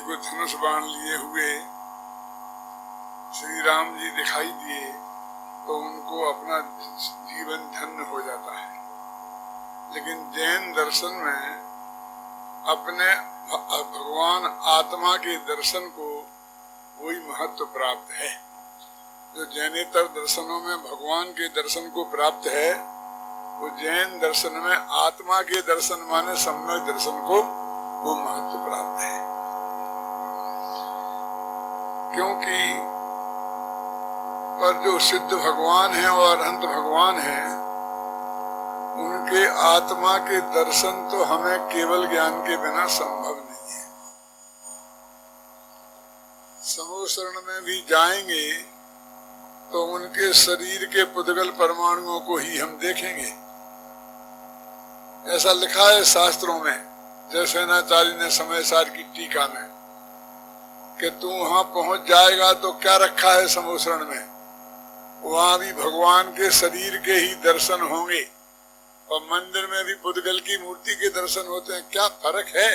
को धनुष बाण लिए हुए श्री राम जी दिखाई दिए तो उनको अपना जीवन धन्य हो जाता है। लेकिन जैन दर्शन में अपने भगवान आत्मा के दर्शन को वही महत्व प्राप्त है। जो जैनेतर दर्शनों में भगवान के दर्शन को प्राप्त है, वो जैन दर्शन में आत्मा के दर्शन माने सम्यक दर्शन को वो महत्व प्राप्त है। क्योंकि पर जो सिद्ध भगवान है और अनंत भगवान है, उनके आत्मा के दर्शन तो हमें केवल ज्ञान के बिना संभव नहीं है। समूह शरण में भी जाएंगे तो उनके शरीर के पुद्गल परमाणुओं को ही हम देखेंगे। ऐसा लिखा है शास्त्रों में, जैसे नाचार्य ने समय सार की टीका में, कि तू वहां पहुंच जाएगा तो क्या रखा है समूह शरण में, वहां भी भगवान के शरीर के ही दर्शन होंगे और मंदिर में भी पुद्गल की मूर्ति के दर्शन होते हैं। क्या फर्क है?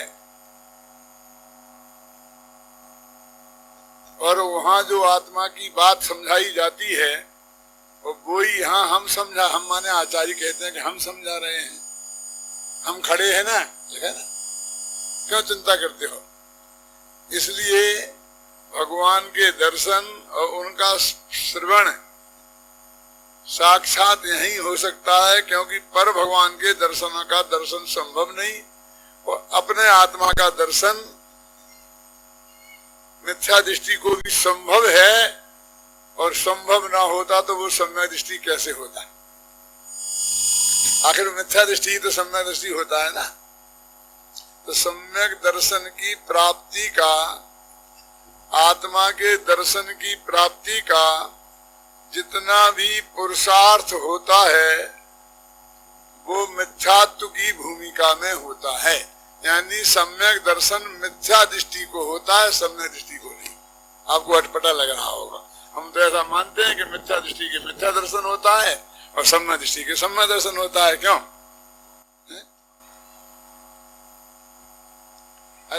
और वहां जो आत्मा की बात समझाई जाती है वो ही यहाँ हम समझा, हम माने आचार्य कहते हैं कि हम समझा रहे हैं, हम खड़े हैं ना, लिखा है ना, क्यों चिंता करते हो? इसलिए भगवान के दर्शन और उनका श्रवण साक्षात यही हो सकता है, क्योंकि पर भगवान के दर्शनों का दर्शन संभव नहीं और अपने आत्मा का दर्शन मिथ्या दृष्टि को भी संभव है, और संभव ना होता तो वो सम्यक दृष्टि कैसे होता? आखिर मिथ्या दृष्टि तो सम्यक दृष्टि होता है ना। तो सम्यक दर्शन की प्राप्ति का, आत्मा के दर्शन की प्राप्ति का जितना भी पुरुषार्थ होता है वो मिथ्यात्व की भूमिका में होता है। यानी सम्यक दर्शन मिथ्या दृष्टि को होता है, सम्यक दृष्टि को नहीं। आपको अटपटा लग रहा होगा, हम तो ऐसा मानते हैं कि मिथ्या दृष्टि के मिथ्या दर्शन होता है और सम्यक दृष्टि के सम्यक दर्शन होता है। क्यों?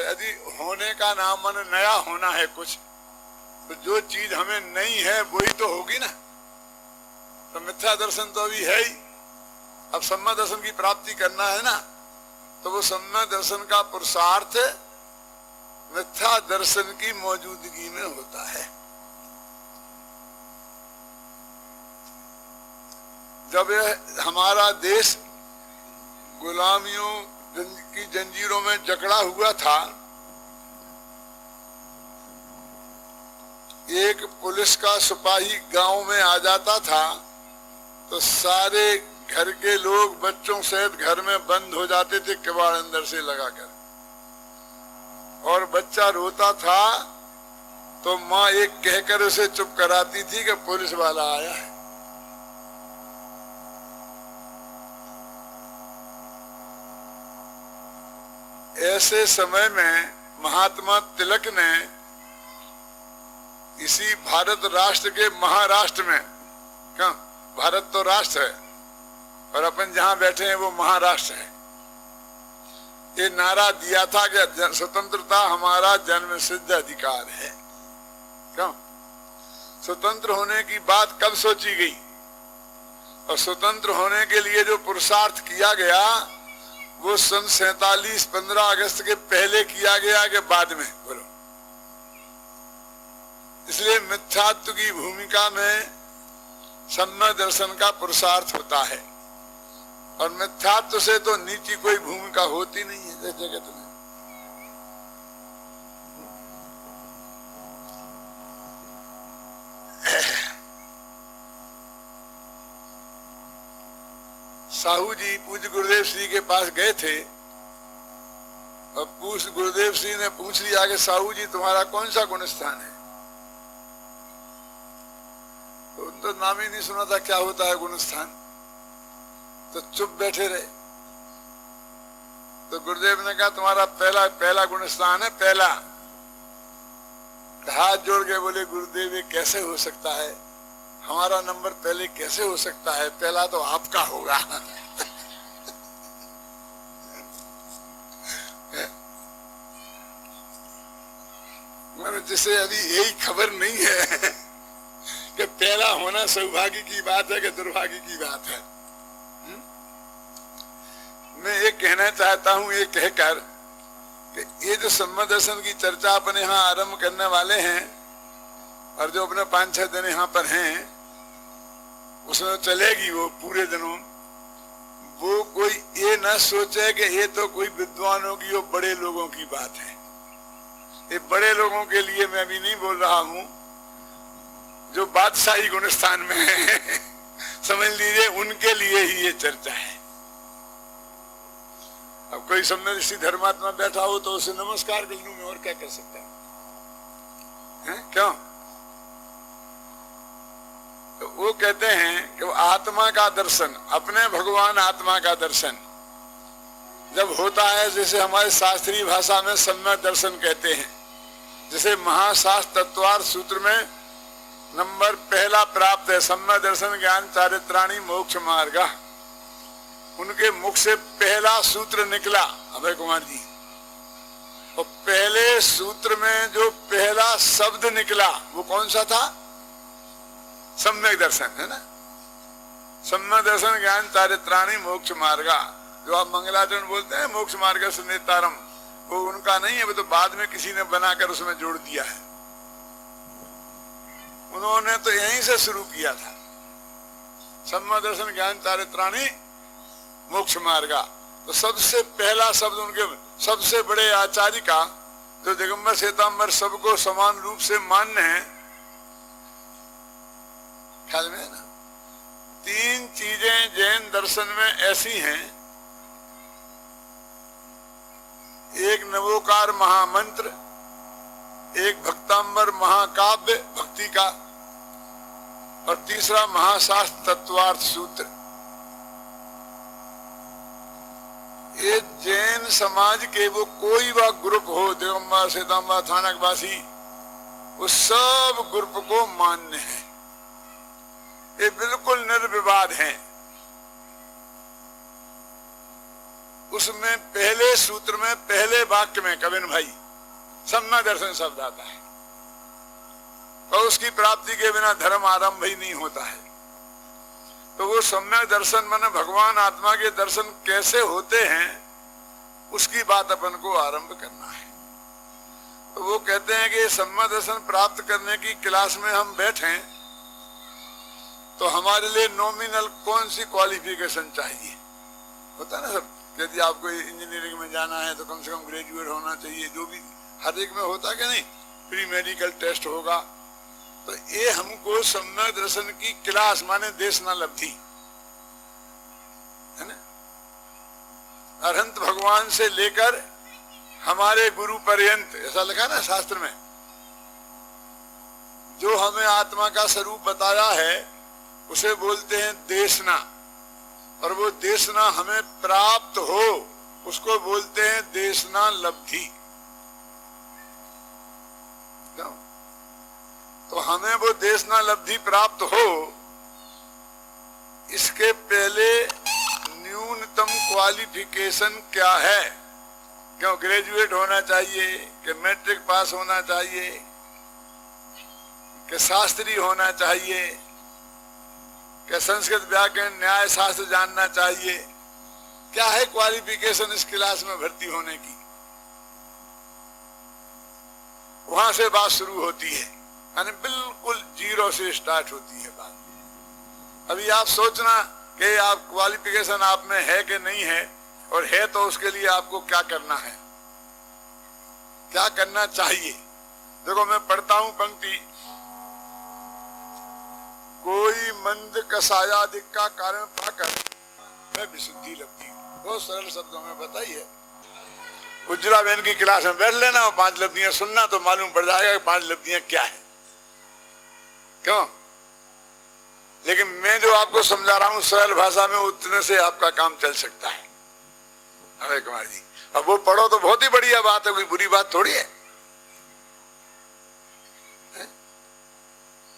यदि होने का नाम मन नया होना है कुछ, तो जो चीज हमें नहीं है वही तो होगी ना। तो मिथ्या दर्शन तो अभी है ही, अब सम्यक दर्शन की प्राप्ति करना है ना, तो वो सम्यक दर्शन का पुरुषार्थ मिथ्या दर्शन की मौजूदगी में होता है। जब यह हमारा देश गुलामियों की जंजीरों में जकड़ा हुआ था, एक पुलिस का सिपाही गांव में आ जाता था तो सारे घर के लोग बच्चों सहित घर में बंद हो जाते थे किवाड़ अंदर से लगाकर, और बच्चा रोता था तो माँ एक कहकर उसे चुप कराती थी कि पुलिस वाला आया है। ऐसे समय में महात्मा तिलक ने इसी भारत राष्ट्र के महाराष्ट्र में, क्या भारत तो राष्ट्र है और अपन जहां बैठे हैं वो महाराष्ट्र है, ये नारा दिया था कि स्वतंत्रता हमारा जन्म सिद्ध अधिकार है। क्यों? स्वतंत्र होने की बात कब सोची गई और स्वतंत्र होने के लिए जो पुरुषार्थ किया गया वो सन 47 15 अगस्त के पहले किया गया कि बाद में? बोलो। इसलिए मिथ्यात्व की भूमिका में सम्यक दर्शन का पुरुषार्थ होता है, और मिथ्यात्व से तो नीची कोई भूमिका होती नहीं है जगत में। साहू जी पूज्य गुरुदेव श्री के पास गए थे और गुरुदेव श्री ने पूछ लिया कि साहू जी तुम्हारा कौन सा गुण स्थान है? तो उन तो नाम ही नहीं सुना था क्या होता है गुण स्थान, तो चुप बैठे रहे। तो गुरुदेव ने कहा तुम्हारा पहला गुण स्थान है, पहला। हाथ जोड़ के बोले गुरुदेव ये कैसे हो सकता है, हमारा नंबर पहले कैसे हो सकता है, पहला तो आपका होगा। मैंने जिसे अभी यही खबर नहीं है कि पहला होना सौभाग्य की बात है कि दुर्भाग्य की बात है। मैं ये कहना चाहता हूं, ये कहकर कि ये जो सम्यक दर्शन की चर्चा अपने यहाँ आरंभ करने वाले हैं और जो अपने 5-6 दिन यहाँ पर हैं, उसमें चलेगी वो पूरे दिनों, वो कोई ये न सोचे कि ये तो कोई विद्वानों की और बड़े लोगों की बात है। ये बड़े लोगों के लिए मैं अभी नहीं बोल रहा हूं, जो बादशाही गुणस्थान में है समझ लीजिए उनके लिए ही ये चर्चा है। अब कोई सम्यक ऋषि धर्मात्मा बैठा हो तो उसे नमस्कार कर लूं मैं, और क्या कर सकता है? क्यों? तो वो कहते हैं कि वो आत्मा का दर्शन, अपने भगवान आत्मा का दर्शन जब होता है, जैसे हमारे शास्त्रीय भाषा में सम्यक दर्शन कहते हैं, जैसे महाशास्त्र तत्वार्थ सूत्र में नंबर पहला प्राप्त है, सम्यक दर्शन ज्ञान चारित्राणी मोक्ष मार्ग। उनके मुख से पहला सूत्र निकला अभय कुमार जी, और पहले सूत्र में जो पहला शब्द निकला वो कौन सा था? सम्यक दर्शन, है ना। सम्यक दर्शन ज्ञान चारित्राणी मोक्ष मार्गा, जो आप मंगलाचरण बोलते हैं मोक्ष मार्ग से नेतारम, वो उनका नहीं है, वो तो बाद में किसी ने बनाकर उसमें जोड़ दिया है। उन्होंने तो यहीं से शुरू किया था, सम्यक दर्शन ज्ञान चारित्राणी मोक्ष मार्गा। तो सबसे पहला शब्द उनके सबसे बड़े आचार्य का, जो दिगंबर श्वेतांबर सबको समान रूप से मान्य है, ख्याल में है ना। 3 चीजें जैन दर्शन में ऐसी हैं, एक नवोकार महामंत्र, एक भक्तांबर महाकाव्य भक्ति का, और तीसरा महाशास्त्र तत्वार्थ सूत्र। ये जैन समाज के वो कोई वा ग्रुप हो, दिगंबर श्वेतांबर थानकवासी, वो सब ग्रुप को मान्य है, ये बिल्कुल निर्विवाद हैं। उसमें पहले सूत्र में पहले वाक्य में कविन भाई सम्यक दर्शन शब्द आता है, और उसकी प्राप्ति के बिना धर्म आरंभ ही नहीं होता है। तो वो सम्यक दर्शन माने भगवान आत्मा के दर्शन कैसे होते हैं, उसकी बात अपन को आरंभ करना है। तो वो कहते हैं कि सम्यक दर्शन प्राप्त करने की क्लास में हम बैठे तो हमारे लिए नॉमिनल कौन सी क्वालिफिकेशन चाहिए? होता है ना सब, यदि आपको इंजीनियरिंग में जाना है तो कम से कम ग्रेजुएट होना चाहिए, जो भी हर एक में होता कि नहीं, प्री मेडिकल टेस्ट होगा। तो ये हमको सम्यक दर्शन की क्लास माने देशना लब्धि है ना, अरहंत भगवान से लेकर हमारे गुरु पर्यंत, ऐसा लिखा ना शास्त्र में, जो हमें आत्मा का स्वरूप बताया है उसे बोलते हैं देशना, और वो देशना हमें प्राप्त हो उसको बोलते हैं देशना लब्धि। तो हमें वो देशना लब्धि प्राप्त हो, इसके पहले न्यूनतम क्वालिफिकेशन क्या है? क्यों ग्रेजुएट होना चाहिए, कि मैट्रिक पास होना चाहिए, कि शास्त्री होना चाहिए, कि संस्कृत व्याकरण न्याय शास्त्र जानना चाहिए? क्या है क्वालिफिकेशन इस क्लास में भर्ती होने की? वहां से बात शुरू होती है, यानी बिल्कुल जीरो से स्टार्ट होती है बात। अभी आप सोचना कि आप क्वालिफिकेशन आप में है कि नहीं है, और है तो उसके लिए आपको क्या करना है, क्या करना चाहिए। देखो मैं पढ़ता हूं पंक्ति, कोई मंद कसायादिक का कारण पाकर मैं विशुद्धि लब्धि हूं। बहुत सरल शब्दों में बताइए। उज्ज्वला बहन की क्लास में बैठ लेना और 5 लब्धियां सुनना तो मालूम पड़ जाएगा कि 5 लब्धियां क्या है। क्यों? लेकिन मैं जो आपको समझा रहा हूं सरल भाषा में, उतने से आपका काम चल सकता है अभय कुमार जी। अब वो पढ़ो तो बहुत ही बढ़िया बात है, कोई बुरी बात थोड़ी है।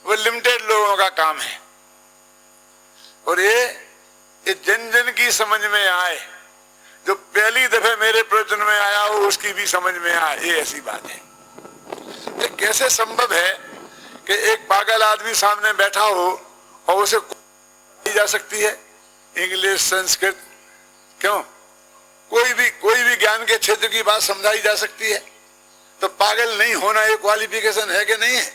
वो लिमिटेड लोगों का काम है, और ये जन जन की समझ में आए, जो पहली दफे मेरे प्रवचन में आया हो उसकी भी समझ में आए, ये ऐसी बात है। कैसे संभव है कि एक पागल आदमी सामने बैठा हो और उसे जा सकती है इंग्लिश संस्कृत, क्यों? कोई भी ज्ञान के क्षेत्र की बात समझाई जा सकती है। तो पागल नहीं होना एक क्वालिफिकेशन है कि नहीं है?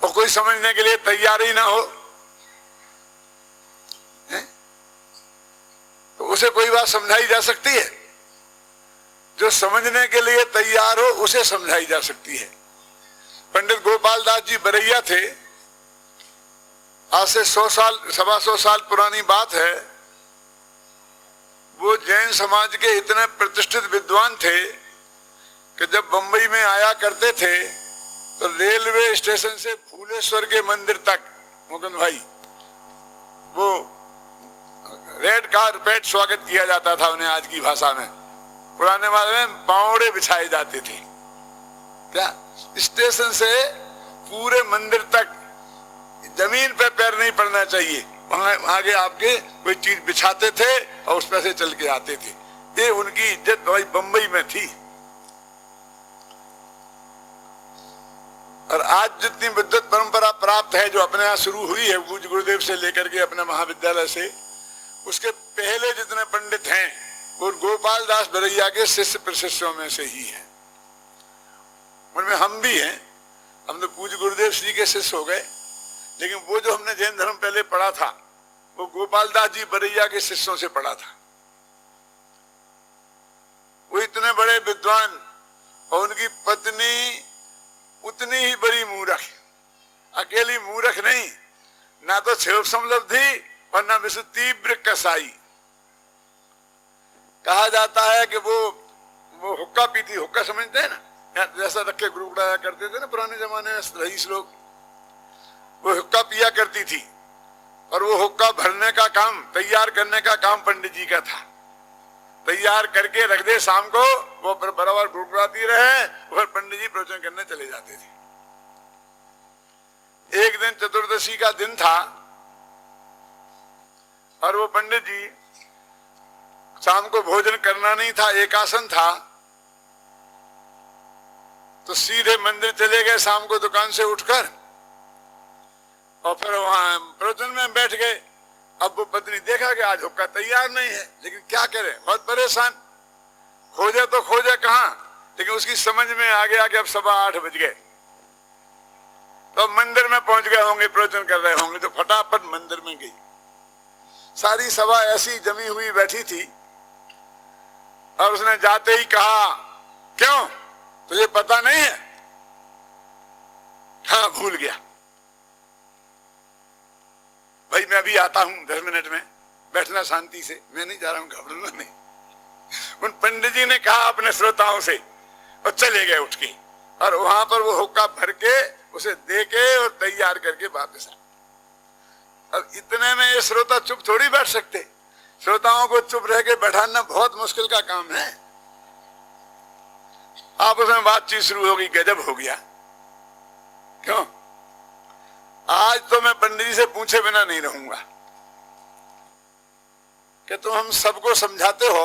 और कोई समझने के लिए तैयार ही ना हो तो उसे कोई बात समझाई जा सकती है? जो समझने के लिए तैयार हो उसे समझाई जा सकती है। पंडित गोपाल दास जी बरैया थे, आज से 100 साल पुरानी बात है। वो जैन समाज के इतने प्रतिष्ठित विद्वान थे कि जब बंबई में आया करते थे तो रेलवे स्टेशन से फूलेश्वर के मंदिर तक, मुकुंद भाई, वो रेड कारपेट स्वागत किया जाता था उन्हें, आज की भाषा में, पुराने मामले में पावड़े बिछाए जाते थे। क्या स्टेशन से पूरे मंदिर तक जमीन पे पैर नहीं पड़ना चाहिए, वहां आगे आपके कोई चीज बिछाते थे और उस पर से चल के आते थे। ये उनकी इज्जत भाई बंबई में थी। और आज जितनी विद्वत परंपरा प्राप्त है जो अपने यहाँ शुरू हुई है पूज्य गुरुदेव से लेकर के अपने महाविद्यालय से, उसके पहले जितने पंडित हैं वो गोपाल दास बरैया के शिष्य प्रशिष्यों में से ही हैं। उनमें हम भी हैं। हम तो पूज्य गुरुदेव श्री के शिष्य हो गए, लेकिन वो जो हमने जैन धर्म पहले पढ़ा था वो गोपाल दास जी बरैया के शिष्यों से पढ़ा था। वो इतने बड़े विद्वान और उनकी पत्नी उतनी ही बड़ी मूर्ख, अकेली मूर्ख नहीं, ना तो क्षोभ संलभ थी और ना विश्व तीव्र कसाई। कहा जाता है कि वो हुक्का पीती, हुक्का समझते हैं ना, जैसा रख के गुरु उड़ाया करते थे ना पुराने जमाने में रईस लोग, वो हुक्का पिया करती थी। और वो हुक्का भरने का काम, तैयार करने का काम पंडित जी का था। तैयार करके रख दे, शाम को वो बराबर गुड़गुड़ाती रहे और पंडित जी प्रवचन करने चले जाते थे। एक दिन चतुर्दशी का दिन था और वो पंडित जी, शाम को भोजन करना नहीं था, एकासन था, तो सीधे मंदिर चले गए शाम को दुकान से उठकर और फिर वहां प्रवचन में बैठ गए। अब वो पत्नी देखा कि आज हुक्का तैयार नहीं है, लेकिन क्या करे, बहुत परेशान, खोजे तो खोजे कहां, लेकिन उसकी समझ में आ गया कि अब 8:15 बज गए, तो मंदिर में पहुंच गए होंगे, प्रवचन कर रहे होंगे, तो फटाफट मंदिर में गई। सारी सभा ऐसी जमी हुई बैठी थी और उसने जाते ही कहा, क्यों तुझे पता नहीं है? हाँ भूल गया भाई, मैं अभी आता हूं 10 मिनट में, बैठना शांति से, मैं नहीं जा रहा हूं, घबराना नहीं। उन पंडित जी ने कहा अपने श्रोताओं से और चले गए उठ के, और वहां पर वो हुक्का भर के उसे दे के और तैयार करके वापस आ। अब इतने में ये श्रोता चुप थोड़ी बैठ सकते, श्रोताओं को चुप रह के बैठाना बहुत मुश्किल का काम है। आपस में बातचीत शुरू हो गई, गजब हो गया। क्यों? आज तो मैं पंडित जी से पूछे बिना नहीं रहूंगा कि तुम हम सबको समझाते हो,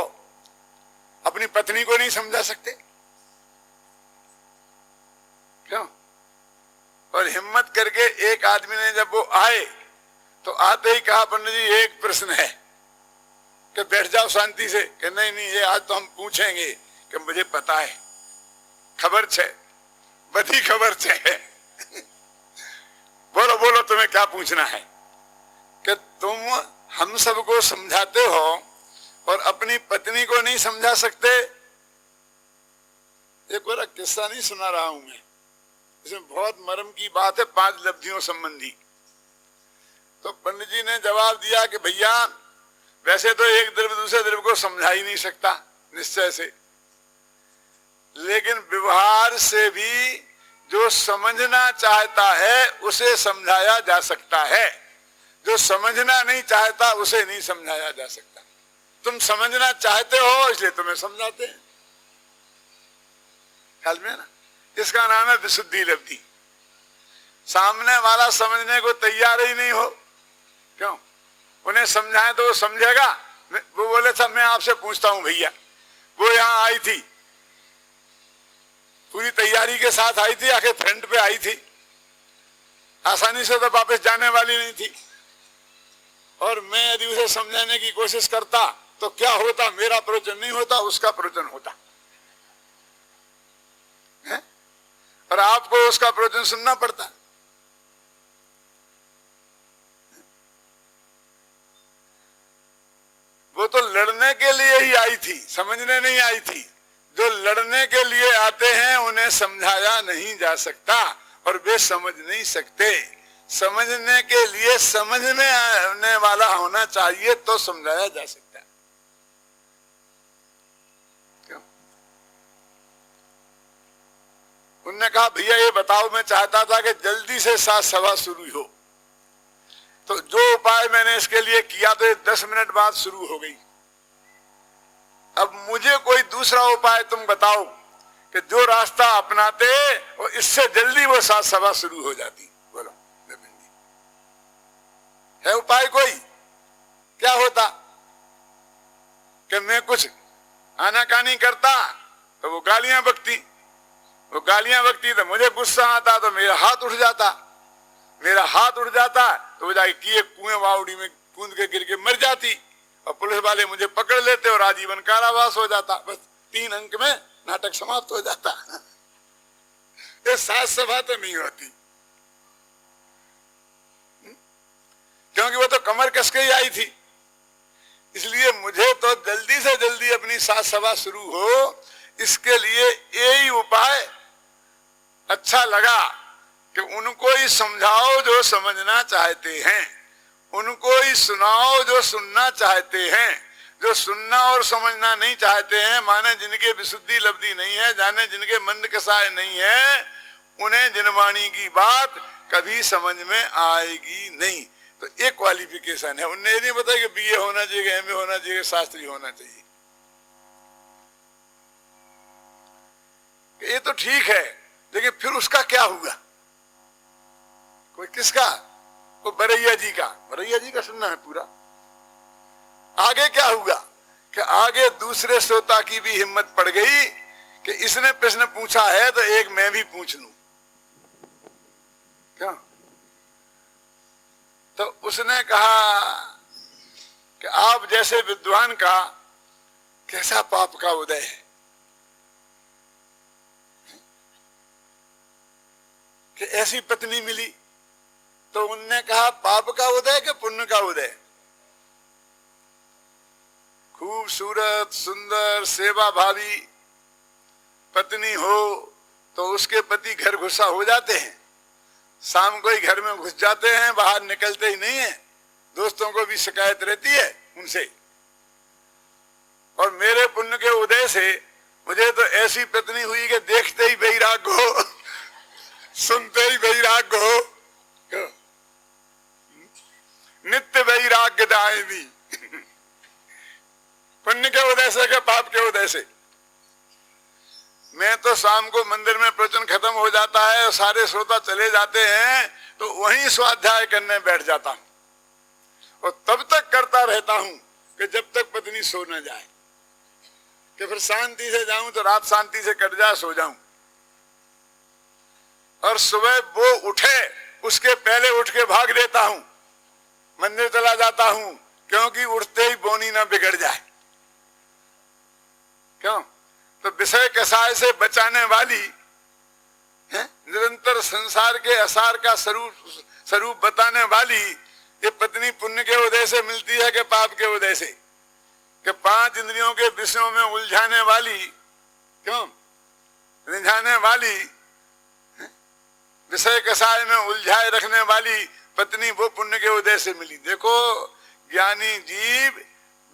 अपनी पत्नी को नहीं समझा सकते? क्यों? और हिम्मत करके एक आदमी ने जब वो आए तो आते ही कहा, पंडित जी एक प्रश्न है, कि बैठ जाओ शांति से। कि नहीं नहीं, ये आज तो हम पूछेंगे। कि मुझे पता है, खबर छे, बड़ी खबर छे। बोलो बोलो, तुम्हें क्या पूछना है? कि तुम हम सबको समझाते हो और अपनी पत्नी को नहीं समझा सकते। एक और किस्सा नहीं सुना रहा हूं मैं, इसमें बहुत मर्म की बात है, 5 लब्धियों संबंधी। तो पंडित जी ने जवाब दिया कि भैया, वैसे तो एक द्रव्य दूसरे द्रव्य को समझा ही नहीं सकता निश्चय से, लेकिन व्यवहार से भी जो समझना चाहता है उसे समझाया जा सकता है, जो समझना नहीं चाहता उसे नहीं समझाया जा सकता। तुम समझना चाहते हो इसलिए तुम्हें समझाते हैं, ख्याल में ना? इसका नाम है विशुद्धि लब्धि। सामने वाला समझने को तैयार ही नहीं हो, क्यों? उन्हें समझाएं तो वो समझेगा। वो बोले था मैं आपसे पूछता हूं भैया, वो यहां आई थी, पूरी तैयारी के साथ आई थी, आके फ्रंट पे आई थी, आसानी से तो वापस जाने वाली नहीं थी। और मैं यदि उसे समझाने की कोशिश करता तो क्या होता, मेरा प्रवचन नहीं होता, उसका प्रवचन होता है? और आपको उसका प्रवचन सुनना पड़ता। वो तो लड़ने के लिए ही आई थी, समझने नहीं आई थी। जो लड़ने के लिए आते हैं उन्हें समझाया नहीं जा सकता और वे समझ नहीं सकते। समझने के लिए समझ में आने वाला होना चाहिए तो समझाया जा सकता है। क्यों? उनने कहा भैया ये बताओ, मैं चाहता था कि जल्दी से साथ सभा शुरू हो, तो जो उपाय मैंने इसके लिए किया तो ये 10 मिनट बाद शुरू हो गई। अब मुझे कोई दूसरा उपाय तुम बताओ कि जो रास्ता अपनाते और इससे जल्दी वो साथ सभा शुरू हो जाती। बोलो है उपाय कोई? क्या होता कि मैं कुछ आनाकानी करता तो वो गालियां बकती, वो गालियां बकती तो मुझे गुस्सा आता, तो मेरा हाथ उठ जाता, मेरा हाथ उठ जाता तो वो जाके किए कुएं वावड़ी में कूद के गिर के मर जाती और पुलिस वाले मुझे पकड़ लेते और आजीवन कारावास हो जाता। बस 3 अंक में नाटक समाप्त हो जाता। ये साथ सभा तो नहीं होती, क्योंकि वो तो कमर कस के ही आई थी। इसलिए मुझे तो जल्दी से जल्दी अपनी साथ सभा शुरू हो, इसके लिए यही उपाय अच्छा लगा कि उनको ही समझाओ जो समझना चाहते हैं, उनको ही सुनाओ जो सुनना चाहते हैं। जो सुनना और समझना नहीं चाहते हैं, माने जिनके विशुद्धि लब्धि नहीं है, जाने जिनके मन कसाय नहीं है, उन्हें जिनवाणी की बात कभी समझ में आएगी नहीं। तो एक क्वालिफिकेशन है, उन्हें नहीं बताया कि बीए होना चाहिए, एमए होना चाहिए, शास्त्री होना चाहिए। ये तो ठीक है, लेकिन फिर उसका क्या हुआ? कोई किसका? वो बरैया जी का, बरैया जी का सुनना है पूरा। आगे क्या हुआ कि आगे दूसरे श्रोता की भी हिम्मत पड़ गई कि इसने प्रश्न पूछा है तो एक मैं भी पूछ लूं। क्या? तो उसने कहा कि आप जैसे विद्वान का कैसा पाप का उदय है कि ऐसी पत्नी मिली। तो उनने कहा पाप का उदय कि पुण्य का उदय? खूबसूरत सुंदर सेवा भावी पत्नी हो तो उसके पति घर घुसा हो जाते हैं, शाम को ही घर में घुस जाते हैं, बाहर निकलते ही नहीं है, दोस्तों को भी शिकायत रहती है उनसे। और मेरे पुण्य के उदय से मुझे तो ऐसी पत्नी हुई कि देखते ही वैराग हो, सुनते ही वैराग हो, नित्य वैराग्य दायिनी। पुण्य के उदय से के पाप के उदय से? मैं तो शाम को मंदिर में प्रवचन खत्म हो जाता है और सारे श्रोता चले जाते हैं तो वहीं स्वाध्याय करने बैठ जाता हूं और तब तक करता रहता हूं कि जब तक पत्नी सो न जाए, कि फिर शांति से जाऊं तो रात शांति से कट जाए, सो जाऊं। और सुबह वो उठे उसके पहले उठ के भाग देता हूं, मंदिर चला जाता हूं, क्योंकि उठते ही बोनी ना बिगड़ जाए। क्यों? तो विषय कसाय से बचाने वाली है, निरंतर संसार के असार का स्वरूप बताने वाली ये पत्नी पुण्य के उदय से मिलती है कि पाप के उदय से? कि 5 इंद्रियों के विषयों में उलझाने वाली, क्यों रिझाने वाली, विषय कसाय में उलझाए रखने वाली पत्नी वो पुण्य के उदय से मिली। देखो ज्ञानी जीव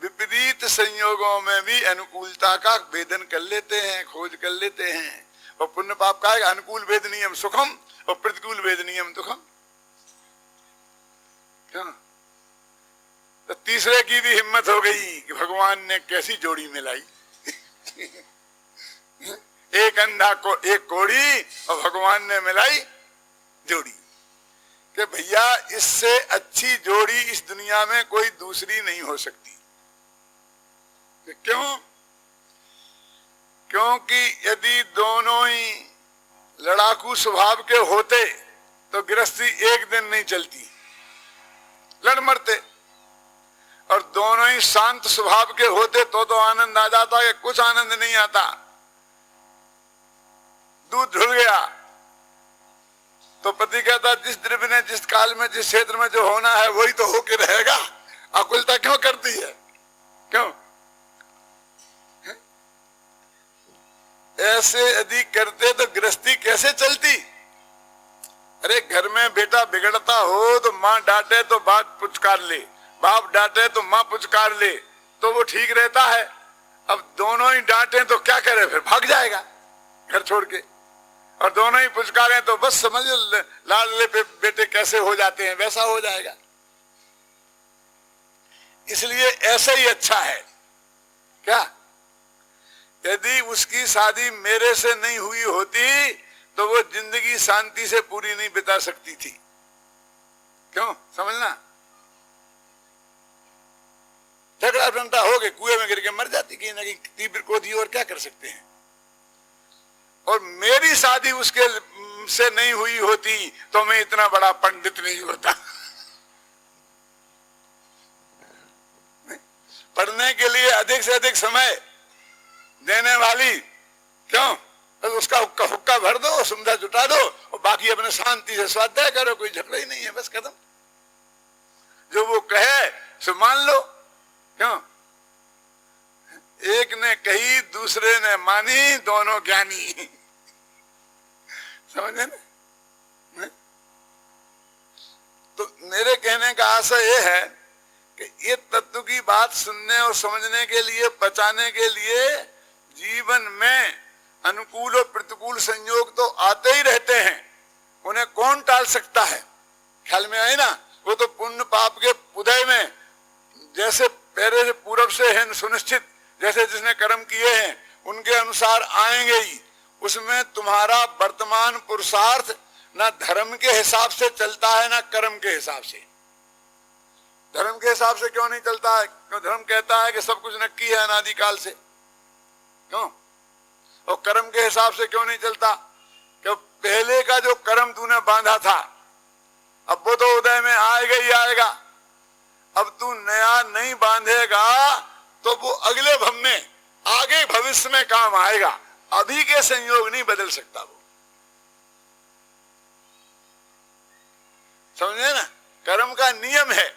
विपरीत संयोगों में भी अनुकूलता का वेदन कर लेते हैं, खोज कर लेते हैं। और पुण्य पाप का है अनुकूल वेद नियम सुखम और प्रतिकूल वेद नियम दुखम। क्या? तो तीसरे की भी हिम्मत हो गई कि भगवान ने कैसी जोड़ी मिलाई। एक अंधा को एक कोड़ी और भगवान ने मिलाई जोड़ी कि भैया इससे अच्छी जोड़ी इस दुनिया में कोई दूसरी नहीं हो सकती। क्यों? क्योंकि यदि दोनों ही लड़ाकू स्वभाव के होते तो गृहस्थी एक दिन नहीं चलती, लड़ मरते। और दोनों ही शांत स्वभाव के होते तो आनंद आ जाता है। कुछ आनंद नहीं आता। दूध धुल गया तो पति कहता जिस द्रव्य ने जिस काल में जिस क्षेत्र में जो होना है वही तो होके रहेगा, आकुलता क्यों करती है? क्यों? ऐसे यदि करते तो गृहस्थी कैसे चलती? अरे घर में बेटा बिगड़ता हो तो माँ डांटे तो बाप पुचकार ले, बाप डांटे तो माँ पुचकार ले, तो वो ठीक रहता है। अब दोनों ही डांटे तो क्या करे, फिर भाग जाएगा घर छोड़ के। और दोनों ही पुचकारें तो बस समझ लाडले पे बेटे कैसे हो जाते हैं, वैसा हो जाएगा। इसलिए ऐसा ही अच्छा है। क्या यदि उसकी शादी मेरे से नहीं हुई होती तो वो जिंदगी शांति से पूरी नहीं बिता सकती थी। क्यों? समझना, झगड़ा झंटा हो गए, कुएं में गिर के मर जाती कहीं ना कहीं, तीव्र क्रोधी, और क्या कर सकते हैं। और मेरी शादी उसके से नहीं हुई होती तो मैं इतना बड़ा पंडित नहीं होता। पढ़ने के लिए अधिक से अधिक समय देने वाली, क्यों? तो उसका हुक्का भर दो, सुविधा जुटा दो और बाकी अपने शांति से स्वाध्याय करो, कोई झगड़ा ही नहीं है, बस खत्म। जो वो कहे सो मान लो। क्यों? एक ने कही दूसरे ने मानी, दोनों ज्ञानी। समझे ना? तो मेरे कहने का आशय यह है कि ये तत्व की बात सुनने और समझने के लिए, बचाने के लिए जीवन में अनुकूल और प्रतिकूल संयोग तो आते ही रहते हैं। उन्हें कौन टाल सकता है? ख्याल में आए ना? वो तो पुण्य पाप के उदय में जैसे पहले से पूर्व से है सुनिश्चित, जैसे जिसने कर्म किए हैं उनके अनुसार आएंगे ही। उसमें तुम्हारा वर्तमान पुरुषार्थ ना धर्म के हिसाब से चलता है ना कर्म के हिसाब से। धर्म के हिसाब से क्यों नहीं चलता है? क्यों? धर्म कहता है कि सब कुछ नक्की है अनादिकाल से। क्यों? और कर्म के हिसाब से क्यों नहीं चलता? क्यों? पहले का जो कर्म तूने बांधा था अब वो तो उदय में आएगा ही आएगा। अब तू नया नहीं बांधेगा तो वो अगले भव में, आगे भविष्य में काम आएगा। अभी के संयोग नहीं बदल सकता वो। समझे ना? कर्म का नियम है,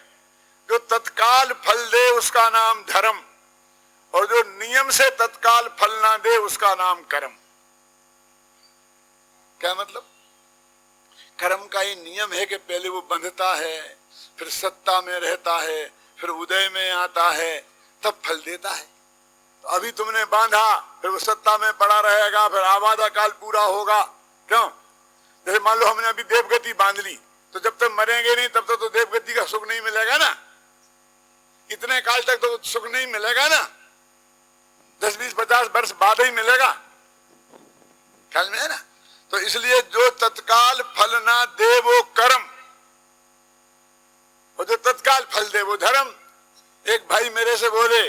जो तत्काल फल दे उसका नाम धर्म, और जो नियम से तत्काल फल ना दे उसका नाम कर्म। क्या मतलब? कर्म का ही नियम है कि पहले वो बंधता है, फिर सत्ता में रहता है, फिर उदय में आता है, तब फल देता है। तो अभी तुमने बांधा, फिर वो सत्ता में पड़ा रहेगा, फिर आबादा काल पूरा होगा। क्यों? जैसे मान लो हमने अभी देवगति बांध ली, तो जब तक मरेंगे नहीं तब तक तो देवगति का सुख नहीं मिलेगा ना। इतने काल तक तो सुख नहीं मिलेगा ना, 10, 20, 50 वर्ष बाद ही मिलेगा। ख्याल में है ना? तो इसलिए जो तत्काल फल ना दे वो कर्म, और जो तत्काल फल दे वो धर्म। एक भाई मेरे से बोले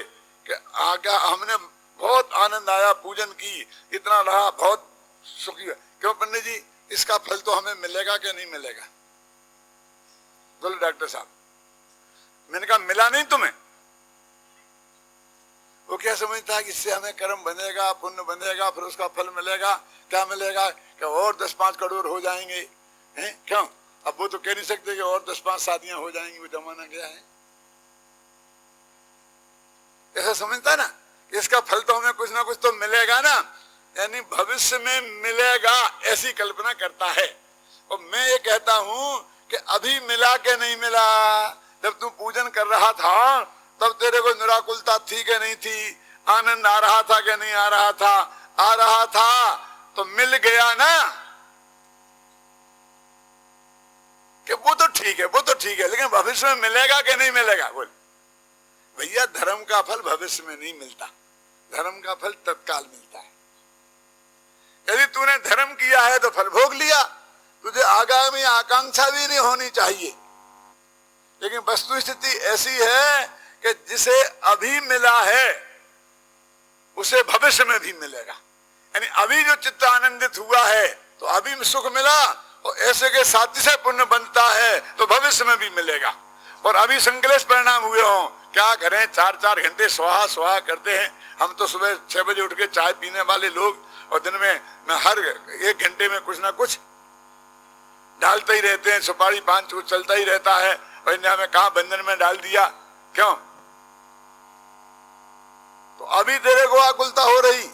कि आज्ञा हमने बहुत आनंद आया, पूजन की, इतना रहा, बहुत सुखी। क्यों पंडित जी, इसका फल तो हमें मिलेगा कि नहीं मिलेगा? बोले डॉक्टर साहब। मैंने कहा मिला नहीं तुम्हें? वो क्या समझता है कि इससे हमें कर्म बनेगा, पुण्य बनेगा, फिर उसका फल मिलेगा। क्या मिलेगा? क्या और 10-5 करोड़ हो जाएंगे हैं? क्यों? अब वो तो कह नहीं सकते कि और 10-5 शादियां हो जाएंगी, वो जमाना गया है। ऐसा समझता ना, इसका फल तो हमें कुछ ना कुछ तो मिलेगा ना, यानी भविष्य में मिलेगा, ऐसी कल्पना करता है। और मैं ये कहता हूं कि अभी मिला के नहीं मिला। जब तू पूजन कर रहा था तब तेरे को निराकुलता थी कि नहीं थी? आनंद आ रहा था कि नहीं आ रहा था? आ रहा था तो मिल गया ना, कि वो तो ठीक है, वो तो ठीक है, लेकिन भविष्य में मिलेगा कि नहीं मिलेगा? बोल भैया, धर्म का फल भविष्य में नहीं मिलता, धर्म का फल तत्काल मिलता है। यदि तूने धर्म किया है तो फल भोग लिया, तुझे आगामी आकांक्षा भी नहीं होनी चाहिए। लेकिन वस्तु स्थिति ऐसी है कि जिसे अभी मिला है उसे भविष्य में भी मिलेगा। यानी अभी जो चित्त आनंदित हुआ है तो अभी में सुख मिला, और ऐसे के साथी से पुण्य बनता है तो भविष्य में भी मिलेगा। और अभी संकलेश परिणाम हुए हों, क्या करें, 4-4 घंटे स्वाहा स्वाहा करते हैं। हम तो सुबह 6 बजे उठ के चाय पीने वाले लोग, और दिन में हर 1 घंटे में कुछ ना कुछ डालते ही रहते हैं, सुपारी पान चलता ही रहता है। और इंडिया में कहा बंधन में डाल दिया, क्यों? तो अभी तेरे को आकुलता हो रही,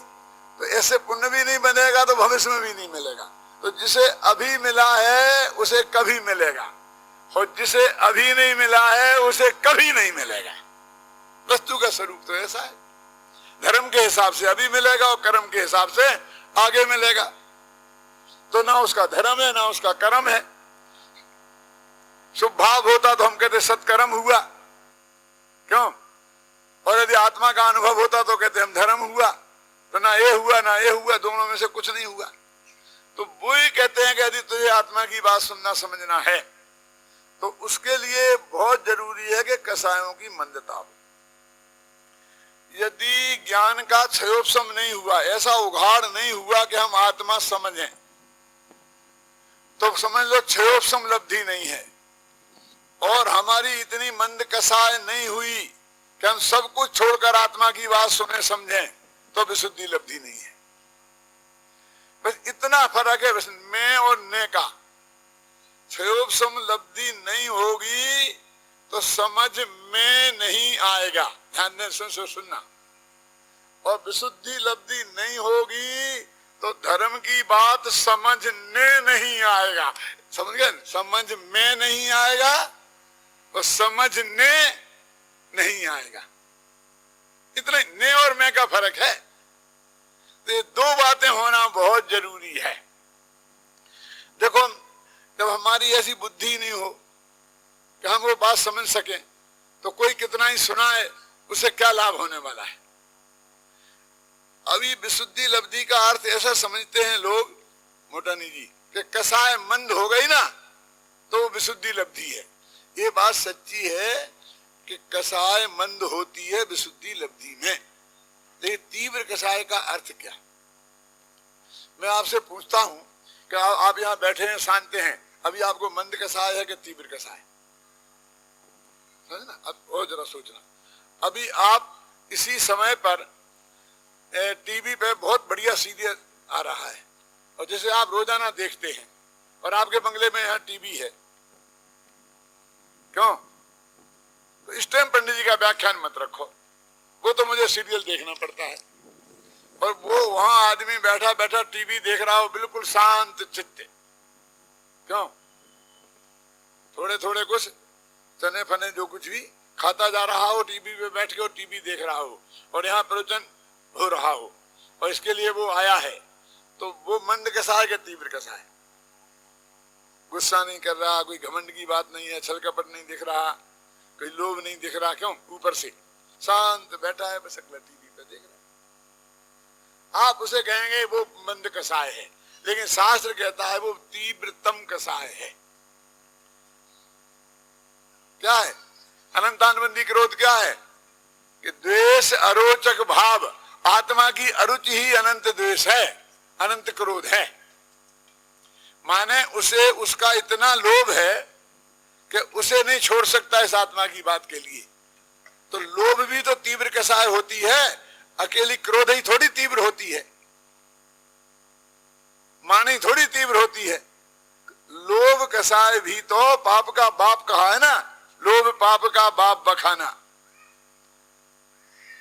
तो ऐसे पुण्य भी नहीं बनेगा तो भविष्य में भी नहीं मिलेगा। तो जिसे अभी मिला है उसे कभी मिलेगा, और जिसे अभी नहीं मिला है उसे कभी नहीं मिलेगा। वस्तु का स्वरूप तो ऐसा है, धर्म के हिसाब से अभी मिलेगा और कर्म के हिसाब से आगे मिलेगा। तो ना उसका धर्म है ना उसका कर्म है। शुभ भाव होता तो हम कहते सत्कर्म हुआ, क्यों? और यदि आत्मा का अनुभव होता तो कहते हम धर्म हुआ। तो ना ये हुआ ना ये हुआ, दोनों में से कुछ नहीं हुआ। तो वो ही कहते हैं कि यदि तुझे आत्मा की बात सुनना समझना है तो उसके लिए बहुत जरूरी है कि कसायों की मंदता हो। यदि ज्ञान का क्षयोपशम नहीं हुआ, ऐसा उघाड़ नहीं हुआ कि हम आत्मा समझें, तो समझ लो क्षयोपशम लब्धि नहीं है। और हमारी इतनी मंद कसाय नहीं हुई कि हम सब कुछ छोड़कर आत्मा की बात सुने समझें, तो विशुद्धि लब्धि नहीं है। बस इतना फर्क है, बस मैं और ने का। क्षयोपशम लब्धि नहीं होगी तो समझ में नहीं आएगा, ध्यान दें, सुनना। और विशुद्धि लब्धि नहीं होगी तो धर्म की बात समझने नहीं आएगा। समझ गए? समझ में नहीं आएगा और समझने नहीं आएगा। इतना ने और मैं का फर्क है। तो ये 2 बातें होना बहुत जरूरी है। देखो, जब हमारी ऐसी बुद्धि नहीं हो कि हम वो बात समझ सके, तो कोई कितना ही सुनाए उसे क्या लाभ होने वाला है। अभी विशुद्धि लब्धि का अर्थ ऐसा समझते हैं लोग, मोटानी जी, कि कसाय मंद हो गई ना तो विशुद्धि लब्धि है। ये बात सच्ची है कि कसाय मंद होती है विशुद्धि लब्धि में, लेकिन तीव्र कसाय का अर्थ क्या? मैं आपसे पूछता हूं कि आप यहां बैठे हैं, शांत हैं, अभी आपको मंद कसाय है कि तीव्र कसाय? समझना। अब और जरा सोचना, अभी आप इसी समय पर टीवी पे बहुत बढ़िया सीरियल आ रहा है, और जैसे आप रोजाना देखते हैं, और आपके बंगले में यहाँ टीवी है, क्यों? तो इस टाइम पंडित जी का व्याख्यान मत रखो, वो तो मुझे सीरियल देखना पड़ता है। और वो वहां आदमी बैठा बैठा टीवी देख रहा हो, बिल्कुल शांत चित्त, क्यों? थोड़े थोड़े कुछ चने फने जो कुछ भी खाता जा रहा हो, टीवी पे बैठ के, और टीवी देख रहा हो, और यहाँ प्रवचन हो रहा हो, और इसके लिए वो आया है। तो वो मंद कसाय के तीव्र कसाय? गुस्सा नहीं कर रहा, कोई घमंड की बात नहीं है, छल कपट नहीं दिख रहा, कोई लोभ नहीं दिख रहा, क्यों? ऊपर से शांत बैठा है, बस अगला टीवी पे देख रहा। आप उसे कहेंगे वो मंद कसाय है, लेकिन शास्त्र कहता है वो तीव्रतम कसाय है। क्या है? अनंतानुबंधी क्रोध क्या है? कि द्वेष अरोचक भाव, आत्मा की अरुचि ही अनंत द्वेष है, अनंत क्रोध है। माने उसे उसका इतना लोभ है कि उसे नहीं छोड़ सकता इस आत्मा की बात के लिए। तो लोभ भी तो तीव्र कसाय होती है, अकेली क्रोध ही थोड़ी तीव्र होती है, मानी थोड़ी तीव्र होती है। लोभ कसाय भी तो पाप का बाप कहा है ना, लोभ पाप का बाप बखाना।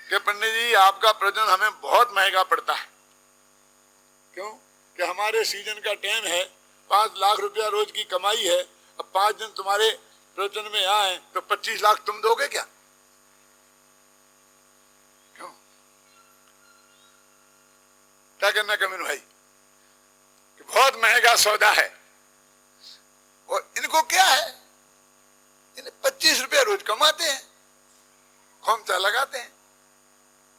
कि पंडित जी आपका प्रवचन हमें बहुत महंगा पड़ता है, क्यों? कि हमारे सीजन का टाइम है, 5 लाख रुपया रोज की कमाई है, अब 5 दिन तुम्हारे प्रवचन में आए तो 25 लाख तुम दोगे क्या? क्यों? क्या करना कमीन भाई? कि बहुत महंगा सौदा है। और इनको क्या है, इन्हें 25 रुपया रोज कमाते हैं, खोमचा लगाते हैं,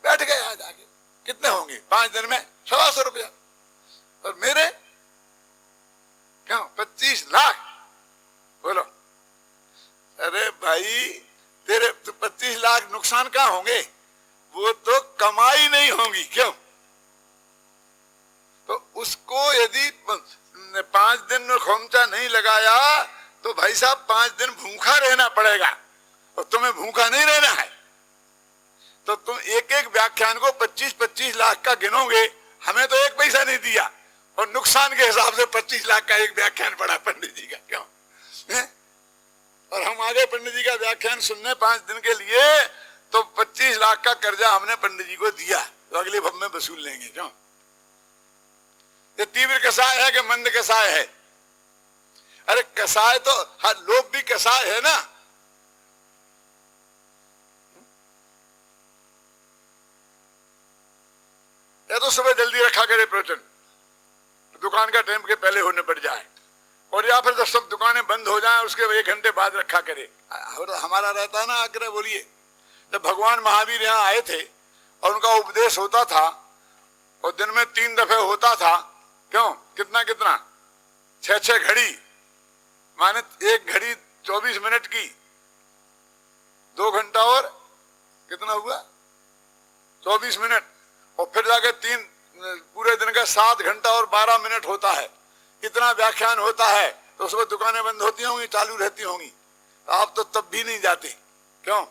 बैठ गए आज आगे, कितने होंगे 5 दिन में? 125 रुपया। और मेरे क्यों 25 लाख? बोलो। अरे भाई तेरे 25 लाख नुकसान कहाँ होंगे? वो तो कमाई नहीं होगी, क्यों? ने खोमचा नहीं लगाया तो भाई साहब 5 दिन भूखा रहना पड़ेगा, और तुम्हें भूखा नहीं रहना है तो तुम एक एक व्याख्यान को 25-25 लाख का गिनोगे। हमें तो 1 पैसा नहीं दिया, और नुकसान के हिसाब से 25 लाख का एक व्याख्यान पड़ा पंडित जी का, क्यों है? और हम आगे पंडित जी का व्याख्यान सुनने 5 दिन के लिए, तो 25 लाख का कर्जा हमने पंडित जी को दिया, तो अगले भव में वसूल लेंगे, क्यों? ये तीव्र कसाय है कि मंद कसाय है? अरे कसाय तो हर लोग भी कसाय है ना। या तो सुबह जल्दी रखा करे प्रवचन, दुकान का टाइम के पहले होने पड़ जाए, और या फिर जब सब दुकानें बंद हो जाएं उसके 1 घंटे बाद रखा करे। और हमारा रहता है ना आग्रह, बोलिए, जब भगवान महावीर यहाँ आए थे और उनका उपदेश होता था और दिन में 3 दफे होता था, क्यों? कितना कितना 6-6 घड़ी, माने 1 घड़ी 24 मिनट की, 2 घंटा और कितना हुआ 24 मिनट, और फिर जाके 3 पूरे दिन का 7 घंटा और 12 मिनट होता है। इतना व्याख्यान होता है तो उसमें दुकानें बंद होती होंगी, चालू रहती होंगी, आप तो तब भी नहीं जाते, क्यों?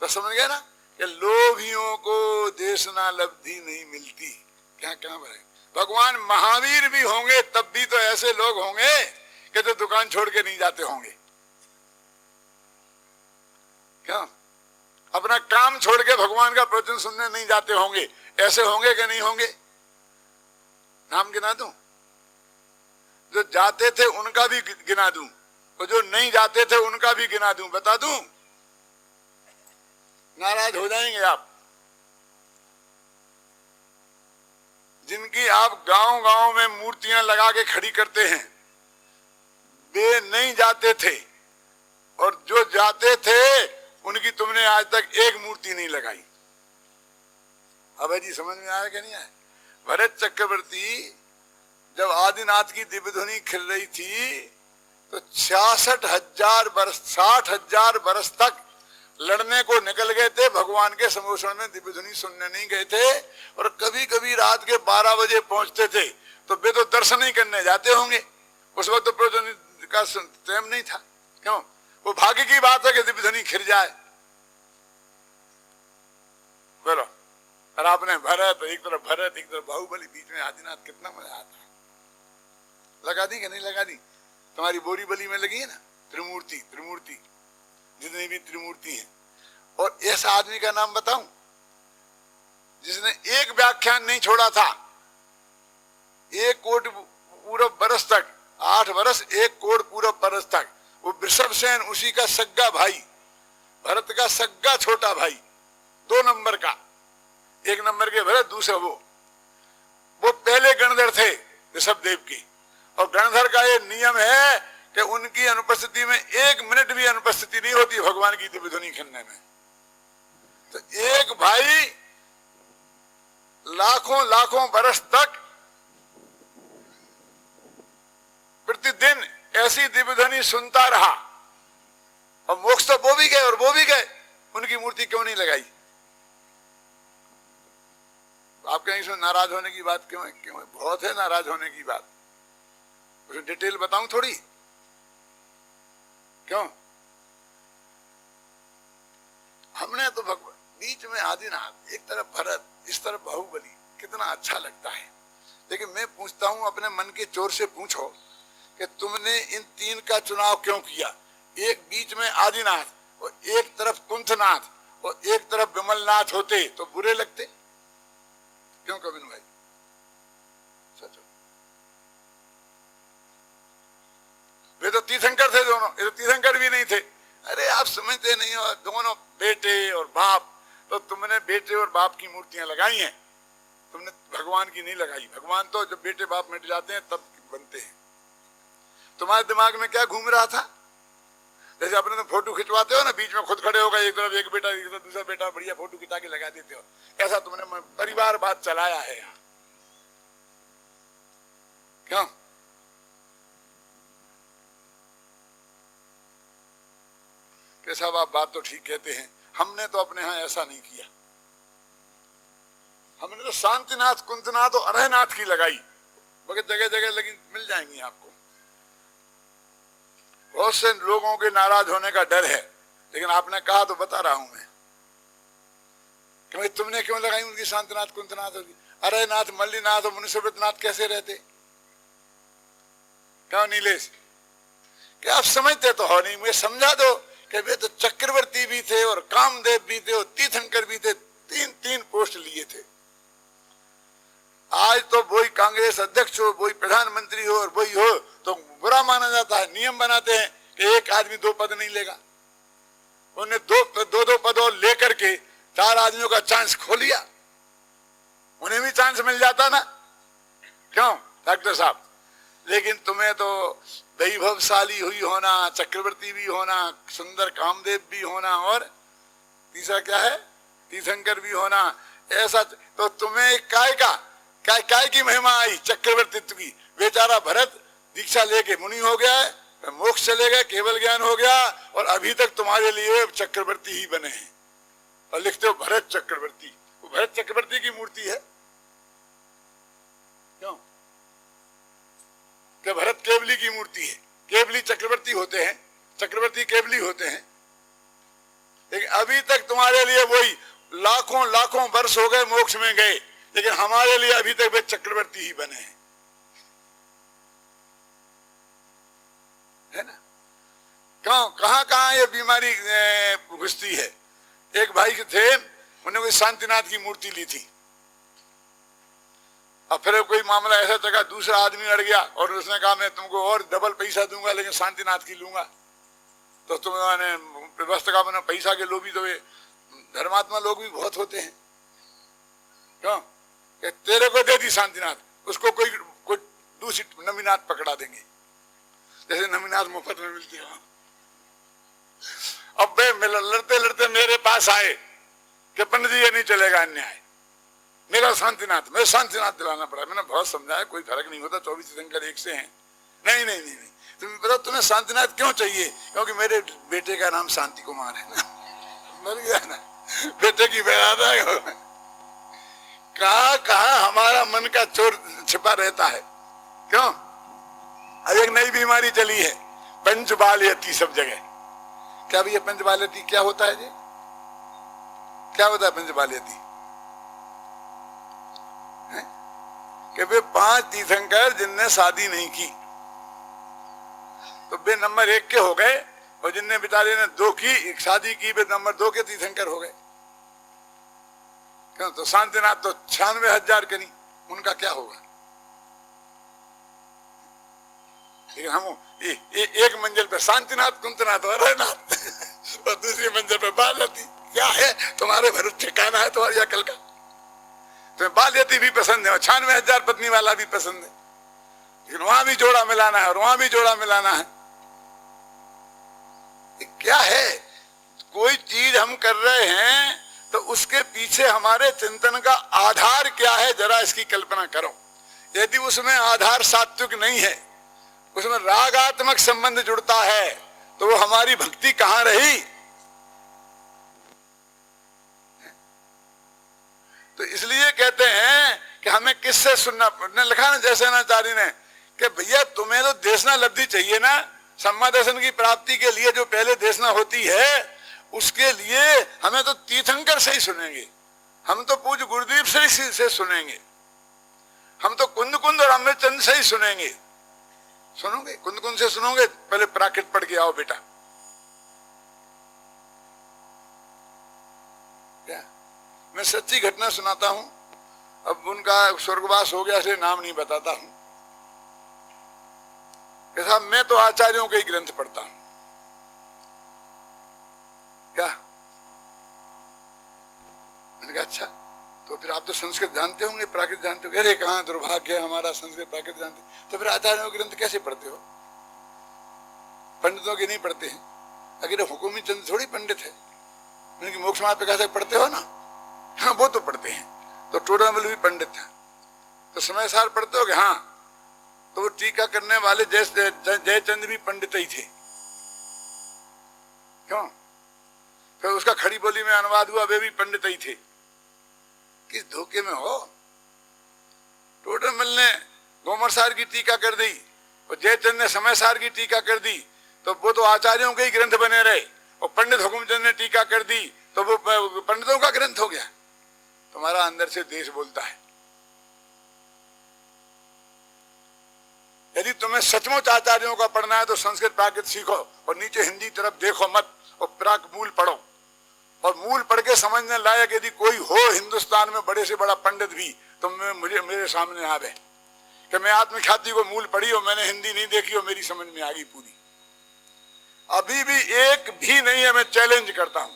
तो समझ गए ना कि लोभियों को देशना लब्धि नहीं मिलती। क्या क्या भाई, भगवान महावीर भी होंगे तब भी तो ऐसे लोग होंगे कि जो दुकान छोड़ के नहीं जाते होंगे, क्या? अपना काम छोड़ के भगवान का प्रवचन सुनने नहीं जाते होंगे, ऐसे होंगे कि नहीं होंगे? नाम गिना दूं? जो जाते थे उनका भी गिना दूं, और जो नहीं जाते थे उनका भी गिना दूं, बता दूं? नाराज हो जाएंगे आप। जिनकी आप गांव-गांव में मूर्तियां लगा के खड़ी करते हैं, वे नहीं जाते थे, और जो जाते थे उनकी तुमने आज तक एक मूर्ति नहीं लगाई। अब जी समझ में आया कि नहीं आया? भरत चक्रवर्ती जब आदिनाथ की दिव्य ध्वनि खिल रही थी तो 66,000 वर्ष 60,000 वर्ष तक लड़ने को निकल गए थे, भगवान के समोषण में दिव्य ध्वनि सुनने नहीं गए थे, और कभी कभी रात के 12 बजे पहुंचते थे, तो वे तो दर्शन ही करने जाते होंगे। उस वक्त तो प्रवचन का टाइम नहीं था, क्यों? वो भाग्य की बात है कि दिव्य ध्वनि खिल जाए। बोलो, और आपने भरत एक तरफ बाहुबली, बीच में आदिनाथ, कितना मजा आता है। लगा दी कि नहीं लगा दी? तुम्हारी बोरी बली में लगी है ना त्रिमूर्ति, जितनी भी त्रिमूर्ति हैं। और ऐसा आदमी का नाम बताऊं जिसने एक व्याख्यान नहीं छोड़ा था, 1 कोट पूरब बरस तक, 8 वर्ष 1 कोट पूरब बरस तक। वो वृषभ सेन, उसी का सग्गा भाई, भरत का सग्गा छोटा भाई, 2 नंबर का, 1 नंबर के भरत, दूसरा वो पहले गणधर थे ऋषभ देव की। और गणधर का ये नियम है कि उनकी अनुपस्थिति में 1 मिनट भी अनुपस्थिति नहीं होती भगवान की दिव्य ध्वनि खिलने में। तो एक भाई लाखों बरस तक प्रतिदिन ऐसी दिव्य ध्वनि सुनता रहा, और मोक्ष तो वो भी गए, उनकी मूर्ति क्यों नहीं लगाई? आप कहीं से नाराज होने की बात क्यों है? बहुत है नाराज होने की बात। उसे डिटेल बताऊं थोड़ी, क्यों? हमने तो भगवान बीच में आदिनाथ, एक तरफ भरत, इस तरफ बाहुबली, कितना अच्छा लगता है। लेकिन मैं पूछता हूं, अपने मन के चोर से पूछो कि तुमने इन 3 का चुनाव क्यों किया? एक बीच में आदिनाथ, और एक तरफ कुंथनाथ, और एक तरफ विमलनाथ होते तो बुरे लगते? क्यों कविन भाई? सच। वे तो तीर्थंकर थे दोनों, ये तो तीर्थंकर भी नहीं थे। अरे आप समझते नहीं हो, दोनों बेटे और बाप, तो तुमने बेटे और बाप की मूर्तियां लगाई हैं, तुमने भगवान की नहीं लगाई। भगवान तो जब बेटे बाप मिट जाते हैं तब बनते हैं। तुम्हारे दिमाग में क्या घूम रहा था? जैसे अपने तो फोटो खिंचवाते हो ना, बीच में खुद खड़े होगा, एक तरफ एक बेटा, एक तरफ दूसरा बेटा, बढ़िया फोटो खिंचा के लगा देते हो। ऐसा तुमने परिवारवाद चलाया है यहाँ, क्यों? कि साहब आप बात तो ठीक कहते हैं, हमने तो अपने यहाँ ऐसा नहीं किया। हमने तो शांतिनाथ, कुंतनाथ और अरहनाथ की लगाई, मगर जगह जगह लगी, मिल जाएंगी आपको। बहुत से लोगों के नाराज होने का डर है, लेकिन आपने कहा तो बता रहा हूं मैं कि भाई तुमने क्यों लगाई उनकी शांतिनाथ कुंतनाथ होगी। अरे नाथ मल्लीनाथ और मुनिसुब्रतनाथ कैसे रहते, क्यों नीलेश, क्या आप समझते तो हो नहीं, मुझे समझा दो कि वे तो चक्रवर्ती भी थे और कामदेव भी थे और तीर्थंकर भी थे, तीन तीन पोस्ट लिए थे। आज तो वही कांग्रेस अध्यक्ष हो, वही प्रधानमंत्री हो और वही हो तो बुरा माना जाता है। नियम बनाते हैं कि एक आदमी 2 पद नहीं लेगा, उन्हें दो पद और लेकर के 4 आदमियों का चांस खो लिया, उन्हें भी चांस मिल जाता ना, क्यों डॉक्टर साहब। लेकिन तुम्हें तो वैभवशाली हुई होना, चक्रवर्ती भी होना, सुंदर कामदेव भी होना और तीसरा क्या है तीर्थंकर भी होना, ऐसा तो तुम्हें काय की महिमा आई चक्रवर्तित्व की। बेचारा भरत दीक्षा लेके मुनि हो गया है, मोक्ष चले गए, केवल ज्ञान हो गया और अभी तक तुम्हारे लिए चक्रवर्ती ही बने हैं और लिखते हो भरत चक्रवर्ती। वो भरत चक्रवर्ती की मूर्ति है क्यों, कि भरत केवली की मूर्ति है। केवली चक्रवर्ती होते हैं, चक्रवर्ती केवली होते हैं, लेकिन अभी तक तुम्हारे लिए वही लाखों लाखों वर्ष हो गए मोक्ष में गए, लेकिन हमारे लिए अभी तक वे चक्रवर्ती ही बने हैं, है ना। क्यों, कहां ये बीमारी घुसती है। एक भाई थे, उन्होंने कोई शांतिनाथ की मूर्ति ली थी और फिर कोई मामला ऐसा चला, दूसरा आदमी अड़ गया और उसने कहा मैं तुमको और डबल पैसा दूंगा लेकिन शांतिनाथ की लूंगा। तो तुमने व्यवस्था का मैंने पैसा के लोभी, तो वे धर्मात्मा लोग भी बहुत होते हैं, क्यों कि तेरे को दे दी शांतिनाथ, उसको कोई दूसरी नवीनाथ पकड़ा देंगे, जैसे नवीनाथ मुफ्त में मिलती है। अब वे लड़ते लड़ते मेरे पास आए कि पंडित जी ये नहीं चलेगा अन्याय, मेरा शांतिनाथ, मेरे शांतिनाथ दिलाना पड़ा। मैंने बहुत समझाया कोई फर्क नहीं होता, 24 तीर्थंकर एक से हैं। नहीं नहीं नहीं, नहीं। तुम बताओ तुम्हें शांतिनाथ क्यों चाहिए, क्योंकि मेरे बेटे का नाम शांति कुमार है ना, मर गया ना, बेटे की बेरादा है। कहा हमारा मन का चोर छिपा रहता है, क्यों। अब एक नई बीमारी चली है पंचबालयती सब जगह। क्या भैया पंचबालयती क्या होता है जी, क्या होता है पंचबालयती? कि वे 5 तीर्थंकर जिनने शादी नहीं की तो वे नंबर 1 के हो गए, और जिनने बेचारे ने 2 की, एक शादी की, वे नंबर 2 के तीर्थंकर हो गए, क्यों। तो शांतिनाथ तो 96,000 करी, उनका क्या होगा। लेकिन हम एक मंजिल पे शांतिनाथ कुंतनाथ और नाथ और दूसरी मंजिल पे बालयती। क्या है तुम्हारे भर ठिकाना है तुम्हारी अकल का। तुम्हें बालयती भी पसंद है और 96,000 पत्नी वाला भी पसंद है, लेकिन वहां भी जोड़ा मिलाना है और वहां भी जोड़ा मिलाना है। क्या है, कोई चीज हम कर रहे हैं तो उसके पीछे हमारे चिंतन का आधार क्या है, जरा इसकी कल्पना करो। यदि उसमें आधार सात्विक नहीं है, उसमें रागात्मक संबंध जुड़ता है, तो वो हमारी भक्ति कहां रही। तो इसलिए कहते हैं कि हमें किससे सुनना। ने लिखा ना जयसेनाचार्य ने कि भैया तुम्हें तो देशना लब्धि चाहिए ना, सम्मा दर्शन की प्राप्ति के लिए जो पहले देशना होती है, उसके लिए हमें तो तीर्थंकर से ही सुनेंगे, हम तो पूज्य गुरुदेव से सुनेंगे, हम तो कुंद कुंद और अमृतचंद से ही सुनेंगे। सुनोगे कुंद कुंद से सुनोगे, पहले प्राकृत पढ़ के आओ बेटा। क्या मैं सच्ची घटना सुनाता हूं, अब उनका स्वर्गवास हो गया इसलिए नाम नहीं बताता हूं। साहब मैं तो आचार्यों के ही ग्रंथ पढ़ता हूं। क्या मैंने कहा अच्छा, तो फिर आप तो संस्कृत जानते होंगे, प्राकृत जानते हो। अरे कहाँ दुर्भाग्य है हमारा, संस्कृत प्राकृत जानते, तो फिर आचार्यों के ग्रंथ कैसे पढ़ते हो? पंडितों के नहीं पढ़ते हैं। अगर हुकुमी चंद थोड़ी पंडित है, उनकी मोक्ष मार्ग पे कैसे पढ़ते हो ना। हाँ वो तो पढ़ते हैं, तो टोडामल भी पंडित था, तो समय सार पढ़ते हो कि हाँ, तो वो टीका करने वाले जयचंद भी पंडित ही थे, क्यों। फिर उसका खड़ी बोली में अनुवाद हुआ, वे भी पंडित ही थे। किस धोखे में हो। टोडामल ने गोमर सार की टीका कर दी और जयचंद ने समय सार की टीका कर दी, तो वो तो आचार्यों के ही ग्रंथ बने रहे, और पंडित हुकुमचंद ने टीका कर दी तो वो पंडितों का ग्रंथ हो गया। तुम्हारा अंदर से देश बोलता है। यदि तुम्हें सचमुच आचार्यों का पढ़ना है तो संस्कृत प्राकृत सीखो और नीचे हिंदी तरफ देखो मत, और प्राक मूल पढ़ो, और मूल पढ़ के समझने लायक यदि कोई हो हिंदुस्तान में बड़े से बड़ा पंडित भी, तो मुझे मेरे सामने आवे कि मैं आत्मख्याति को मूल पढ़ी और मैंने हिंदी नहीं देखी और मेरी समझ में आ गई पूरी। अभी भी एक भी नहीं है, मैं चैलेंज करता हूं।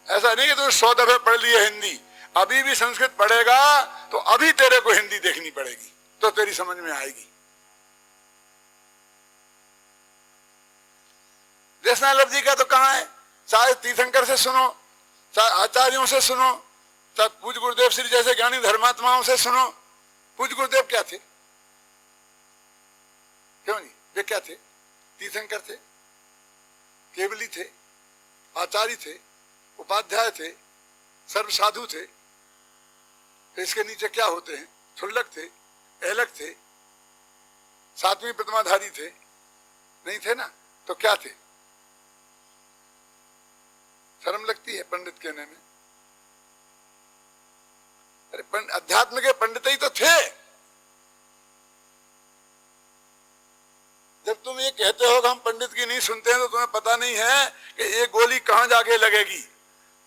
ऐसा नहीं कि तुम 100 दफे पढ़ लिए हिंदी, अभी भी संस्कृत पढ़ेगा तो अभी तेरे को हिंदी देखनी पड़ेगी, तो तेरी समझ में आएगी। देशनालव जी का तो कहां है, चाहे तीर्थंकर से सुनो, चाहे आचार्यों से सुनो, चाहे पूज्य गुरुदेव श्री जैसे ज्ञानी धर्मात्माओं से सुनो। पूज्य गुरुदेव क्या थे? क्यों नहीं, वे क्या थे? तीर्थंकर थे, केवली थे, आचार्य थे, उपाध्याय थे, सर्व साधु थे। तो इसके नीचे क्या होते हैं? क्षुल्लक थे, एलक थे, सातवीं प्रतिमाधारी थे, नहीं थे ना? तो क्या थे? शर्म लगती है पंडित कहने में। अरे अध्यात्म के पंडित ही तो थे। जब तुम ये कहते हो कि हम पंडित की नहीं सुनते हैं, तो तुम्हें पता नहीं है कि ये गोली कहां जाके लगेगी।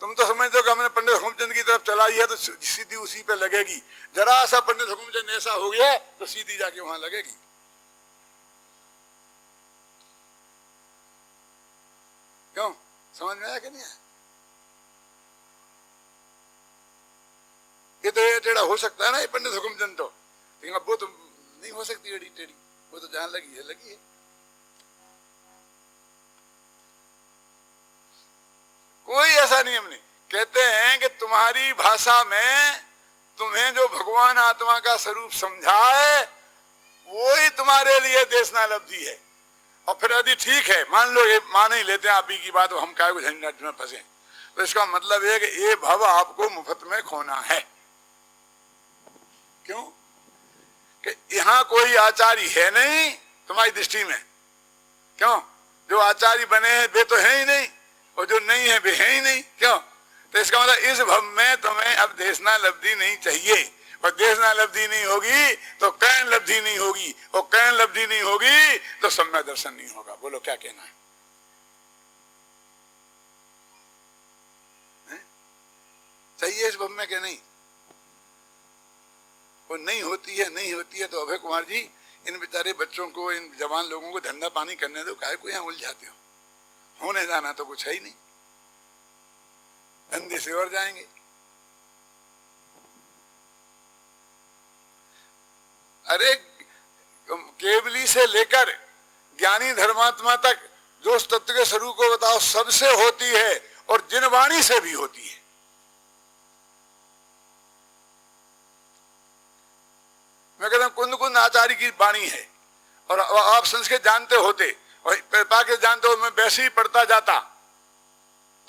तुम तो समझते हो कि हमने पंडित हुकुमचंद की तरफ चलाई है तो सीधी उसी पे लगेगी। जरा सा पंडित हुकुमचंद ऐसा हो गया तो सीधी जाके वहां लगेगी। क्यों? समझ में आया कि नहीं आया? ये तो टेढ़ा हो सकता है ना ये पंडित हुकुमचंद तो, लेकिन अब वो तो नहीं हो सकती एड़ी टेढ़ी। वो तो जहां लगी है लगी है। कोई ऐसा नियम नहीं। कहते हैं कि तुम्हारी भाषा में तुम्हें जो भगवान आत्मा का स्वरूप समझाए वो ही तुम्हारे लिए देशनालब्धि है। और फिर यदि ठीक है, मान लो ये मान ही लेते हैं आप ही की बात, हम काय को झंझट में फंसे, तो इसका मतलब है कि ये भव आपको मुफ्त में खोना है। क्यों? कि यहां कोई आचार्य है नहीं तुम्हारी दृष्टि में। क्यों? जो आचार्य बने हैं वे तो है ही नहीं, और जो नहीं है वे है ही नहीं। क्यों? तो इसका मतलब इस भव में तुम्हें अब देशनालब्धि नहीं चाहिए, और देशनालब्धि नहीं होगी तो कैन लब्धि नहीं होगी, और कैन लब्धि नहीं होगी तो सम्यक दर्शन नहीं होगा। बोलो क्या कहना है? चाहिए इस भव में कि नहीं? वो नहीं होती है, नहीं होती है तो अभय कुमार जी इन बेचारे बच्चों को, इन जवान लोगों को धंधा पानी करने दो। काहे को यहाँ उलझाते हो? होने जाना तो कुछ है ही नहीं, धंधे से और जाएंगे। अरे केवली से लेकर ज्ञानी धर्मात्मा तक जो उस तत्व के स्वरूप को बताओ सबसे होती है, और जिन वाणी से भी होती है। मैं कहता हूं कुंद कुंद आचार्य की वाणी है, और आप संस्कृत जानते होते और पाके जानते हो, मैं वैसे ही पढ़ता जाता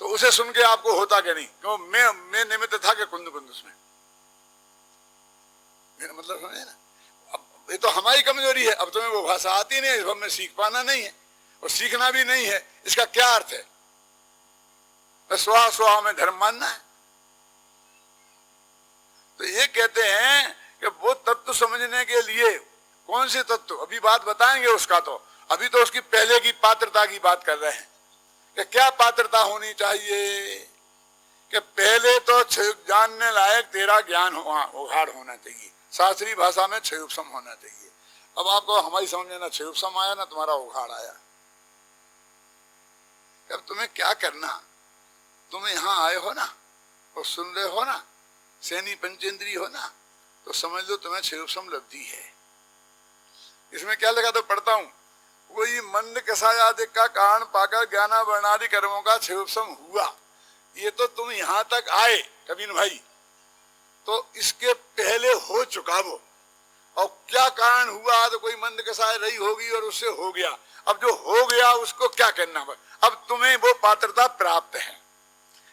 तो उसे सुन के आपको होता क्या नहीं? क्यों? मैं निमित्त था कि कुंद कुंद उसमें। मेरा मतलब समझे ना? अब ये तो हमारी कमजोरी है। अब तुम्हें वो भाषा आती नहीं है, इस भव में सीख पाना नहीं है, और सीखना भी नहीं है। इसका क्या अर्थ है? स्वाहा स्वाहा में धर्म मानना है। तो ये कहते हैं कि वो तत्व समझने के लिए कौन से तत्व, अभी बात बताएंगे उसका। तो अभी तो उसकी पहले की पात्रता की बात कर रहे हैं कि क्या पात्रता होनी चाहिए। कि पहले तो जानने लायक तेरा ज्ञान उघाड़ होना चाहिए। शास्त्रीय भाषा में क्षयोपम होना चाहिए। अब आपको हमारी समझ में ना क्षयोपम आया ना तुम्हारा उघाड़ आया। अब तुम्हें क्या करना? तुम यहाँ आए हो ना और सुन रहे हो ना, सैनी पंचेंद्रीय हो ना, तो समझ लो तुम्हें क्षयोपम लब्धि है। इसमें क्या लगा? तो पढ़ता हूं, वही मंद कसायादि का कारण पाकर ज्ञाना वर्णादि कर्मों का क्षयोपम हुआ। ये तो तुम यहां तक आए कबीर भाई, तो इसके पहले हो चुका वो। और क्या कारण हुआ? तो कोई मंद कसाय रही होगी और उससे हो गया। अब जो हो गया उसको क्या करना? अब तुम्हें वो पात्रता प्राप्त है।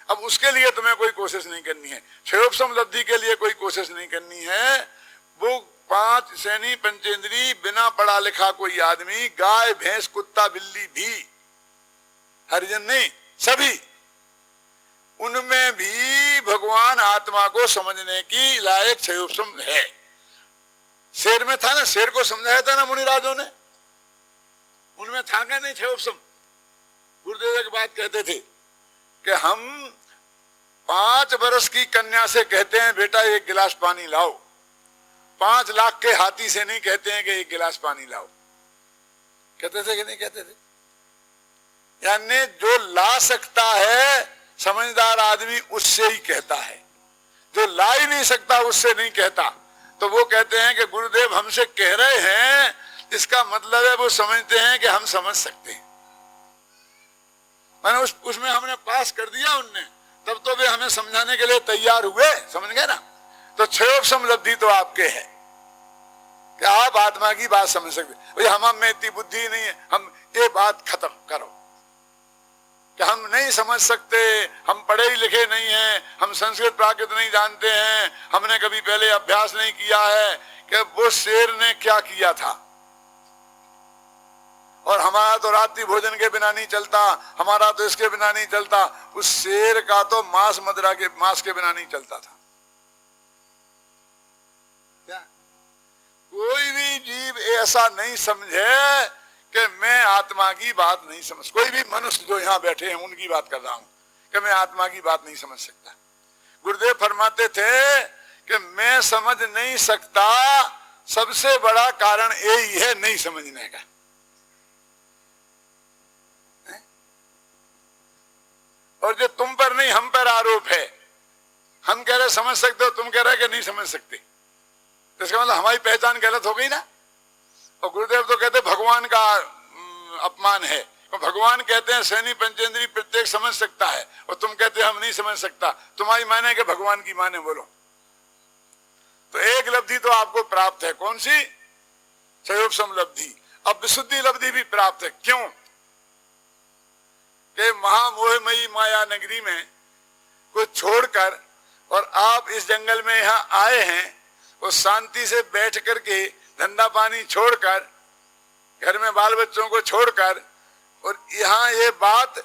अब उसके लिए तुम्हें कोई कोशिश नहीं करनी है, क्षयोपम लब्धि के लिए कोई कोशिश नहीं करनी है। वो 5 सैनी पंचेंद्री बिना पढ़ा लिखा कोई आदमी, गाय भैंस कुत्ता बिल्ली भी, हरिजन नहीं सभी, उनमें भी भगवान आत्मा को समझने की लायक क्षयोपम है। शेर में था ना, शेर को समझाया था ना मुनिराजों ने, उनमें था क्या नहीं क्षयोपम। गुरुदेव एक बात कहते थे कि हम 5 वर्ष की कन्या से कहते हैं बेटा 1 गिलास पानी लाओ, 5 लाख के हाथी से नहीं कहते हैं कि 1 गिलास पानी लाओ। कहते थे कि नहीं कहते थे? यानी जो ला सकता है समझदार आदमी उससे ही कहता है, जो ला ही नहीं सकता उससे नहीं कहता। तो वो कहते हैं कि गुरुदेव हमसे कह रहे हैं, इसका मतलब है वो समझते हैं कि हम समझ सकते हैं। मैंने उसमें हमने पास कर दिया उनने, तब तो वे हमें समझाने के लिए तैयार हुए, समझ गए ना। तो क्षयोपम लब्धि तो आपके है कि आप आत्मा की बात समझ सकते। भाई हम में इतनी बुद्धि नहीं है, हम ये बात खत्म करो कि हम नहीं समझ सकते, हम पढ़े ही लिखे नहीं हैं, हम संस्कृत प्राकृत नहीं जानते हैं, हमने कभी पहले अभ्यास नहीं किया है कि वो शेर ने क्या किया था, और हमारा तो रात्रि भोजन के बिना नहीं चलता, हमारा तो इसके बिना नहीं चलता, उस शेर का तो मांस मदिरा के मांस के बिना नहीं चलता था। क्या कोई भी जीव ऐसा नहीं समझे कि मैं आत्मा की बात नहीं समझ, कोई भी मनुष्य जो यहाँ बैठे हैं उनकी बात कर रहा हूं कि मैं आत्मा की बात नहीं समझ सकता। गुरुदेव फरमाते थे कि मैं समझ नहीं सकता, सबसे बड़ा कारण यही है नहीं समझने का। और जो तुम पर नहीं हम पर आरोप है, हम कह रहे समझ सकते हो, तुम कह रहे कि नहीं समझ सकते, तो इसका मतलब हमारी पहचान गलत हो गई ना। और गुरुदेव तो कहते भगवान का अपमान है, तो भगवान कहते हैं सैनी पंचेंद्री प्रत्येक समझ सकता है, और तुम कहते हम नहीं समझ सकता। तुम्हारी माने कि भगवान की माने, बोलो। तो एक लब्धि तो आपको प्राप्त है, कौन सी? क्षयोपम लब्धि। अब विशुद्धि लब्धि भी प्राप्त है। क्यों? कि महामोहमयी माया नगरी में को छोड़कर और आप इस जंगल में यहाँ आए हैं, और शांति से बैठ करके धंधा पानी छोड़कर, घर में बाल बच्चों को छोड़कर, और यहाँ ये बात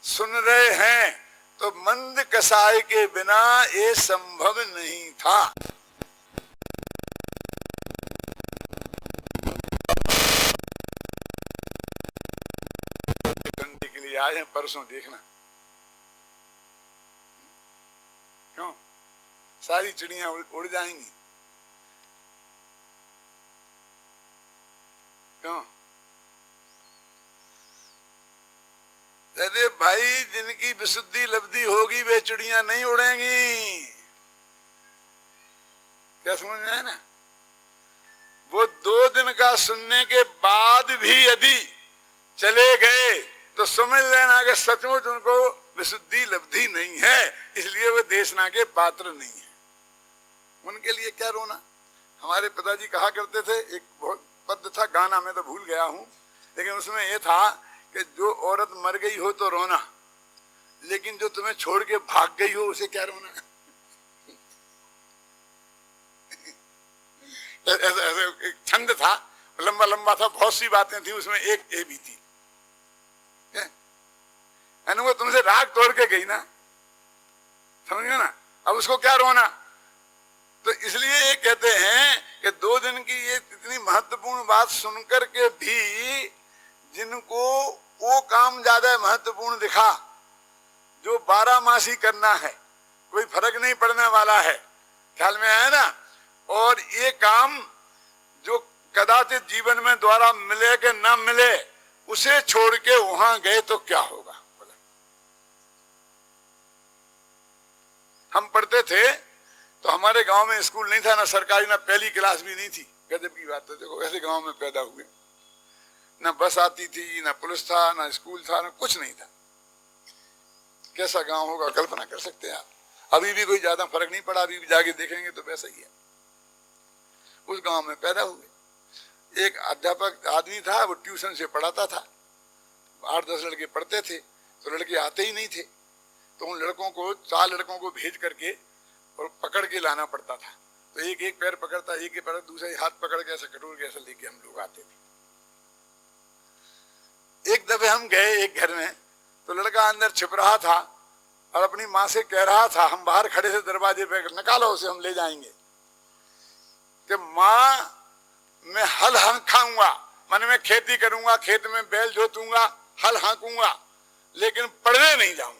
सुन रहे हैं, तो मंद कसाई के बिना ये संभव नहीं था। घंटे के लिए आए हैं, परसों देखना। क्यों? सारी चिड़ियां उड़ जाएंगी। क्यों? अरे भाई, जिनकी विशुद्धि लब्धि होगी वे चिड़ियां नहीं उड़ेंगी। क्या समझ में है ना? वो 2 दिन का सुनने के बाद भी यदि चले गए तो समझ लेना कि सचमुच उनको विशुद्धि लब्धि नहीं है, इसलिए वे देशना के पात्र नहीं है। उनके लिए क्या रोना। हमारे पिताजी कहा करते थे, एक बहुत पद था, गाना में तो भूल गया हूं, लेकिन उसमें यह था कि जो औरत मर गई हो तो रोना, लेकिन जो तुम्हें छोड़ के भाग गई हो उसे क्या रोना। ऐसा एक छंद था, लंबा लंबा था, बहुत सी बातें थी उसमें, एक ये भी थी। वो तुमसे राग तोड़ के गई ना, समझ गए ना, अब उसको क्या रोना। तो इसलिए ये कहते हैं कि 2 दिन की ये इतनी महत्वपूर्ण बात सुनकर के भी जिनको वो काम ज्यादा महत्वपूर्ण दिखा जो 12 मासी करना है, कोई फर्क नहीं पड़ने वाला है, ख्याल में आया ना। और ये काम जो कदाचित जीवन में द्वारा मिले कि न मिले, उसे छोड़ के वहां गए तो क्या होगा। हम पढ़ते थे तो हमारे गांव में स्कूल नहीं था, ना सरकारी, ना पहली क्लास भी नहीं थी। गजब की बात है, देखो ऐसे गांव में पैदा हुए, ना बस आती थी, ना पुलिस था, ना स्कूल था, ना कुछ नहीं था। कैसा गांव होगा कल्पना कर सकते हैं आप। अभी भी कोई ज्यादा फर्क नहीं पड़ा, अभी भी जाके देखेंगे तो वैसा ही है। उस गांव में पैदा हुए। एक अध्यापक आदमी था, वो ट्यूशन से पढ़ाता था, 8-10 लड़के पढ़ते थे, तो लड़के आते ही नहीं थे, तो उन लड़कों को 4 लड़कों को भेज करके और पकड़ के लाना पड़ता था। तो एक एक पैर पकड़ता, एक एक पैर दूसरे हाथ पकड़ के ऐसा कटोर के ऐसा लेके हम लोग आते थे। एक दफे हम गए एक घर में, तो लड़का अंदर छिप रहा था और अपनी माँ से कह रहा था, हम बाहर खड़े थे दरवाजे पे, निकालो उसे हम ले जाएंगे, कि माँ मैं हल हाँकाऊंगा, मन में खेती करूंगा, खेत में बैल जोतूंगा, हल हाँकूंगा, लेकिन पढ़ने नहीं जाऊंगा।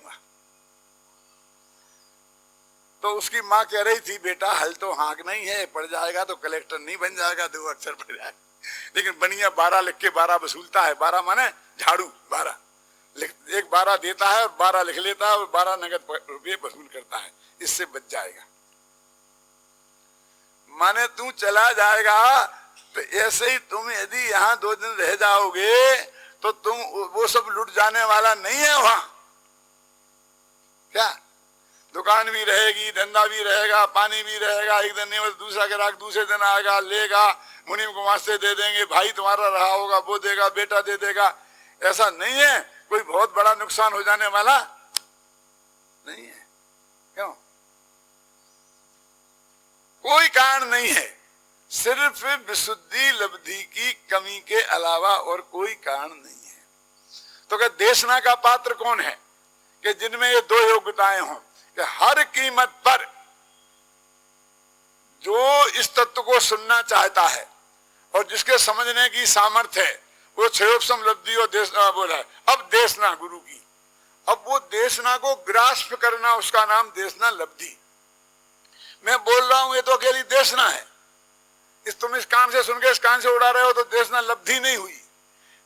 तो उसकी माँ कह रही थी, बेटा हल तो हाँकना ही है, पढ़ जाएगा तो कलेक्टर नहीं बन जाएगा, 2 अक्षर पढ़ जाएगा, लेकिन बनिया 12 लिख के 12 वसूलता है। 12 माने झाड़ू, 12 एक 12 देता है और 12 लिख लेता है और 12 नगद रुपये वसूल करता है, इससे बच जाएगा। माने तू चला जाएगा तो ऐसे ही तुम यदि यहाँ 2 दिन रह जाओगे तो तुम वो सब लुट जाने वाला नहीं है वहां। क्या दुकान भी रहेगी, धंधा भी रहेगा, पानी भी रहेगा, एक दिन नहीं दूसरा ग्राहक दूसरे दिन आएगा, लेगा, मुनीम को वास्ते दे देंगे, भाई तुम्हारा रहा होगा वो देगा, बेटा दे देगा। ऐसा नहीं है, कोई बहुत बड़ा नुकसान हो जाने वाला नहीं है। क्यों? कोई कारण नहीं है, सिर्फ विशुद्धि लब्धि की कमी के अलावा और कोई कारण नहीं है। तो क्या देशना का पात्र कौन है? कि जिनमें ये 2 योग्यताएं हों, कि हर कीमत पर जो इस तत्व को सुनना चाहता है और जिसके समझने की सामर्थ्य है, वो क्षयोपम लब्धि और देशना बोला है। अब देशना गुरु की, अब वो देशना को ग्रास्प करना, उसका नाम देशना लब्धि। मैं बोल रहा हूं ये तो अकेली देशना है, तुम इस कान से सुन के इस कान से उड़ा रहे हो तो देशना लब्धि नहीं हुई।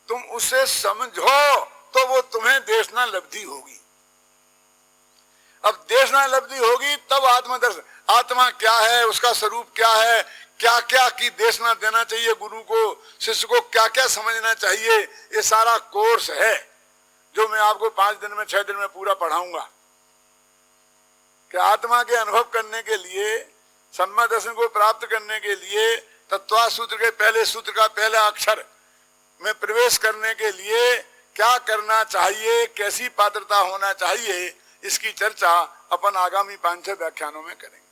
तुम उसे समझो तो वो तुम्हें देशना लब्धि होगी। अब देशना लब्धि होगी तब आत्मदर्शन, आत्मा क्या है, उसका स्वरूप क्या है, क्या क्या की देशना देना चाहिए गुरु को, शिष्य को क्या क्या समझना चाहिए, ये सारा कोर्स है जो मैं आपको 5 दिन में 6 दिन में पूरा पढ़ाऊंगा। कि आत्मा के अनुभव करने के लिए, सम्यक दर्शन को प्राप्त करने के लिए, तत्वा सूत्र के पहले सूत्र का पहला अक्षर में प्रवेश करने के लिए क्या करना चाहिए, कैसी पात्रता होना चाहिए, इसकी चर्चा अपन आगामी 5-6 व्याख्यानों में करेंगे।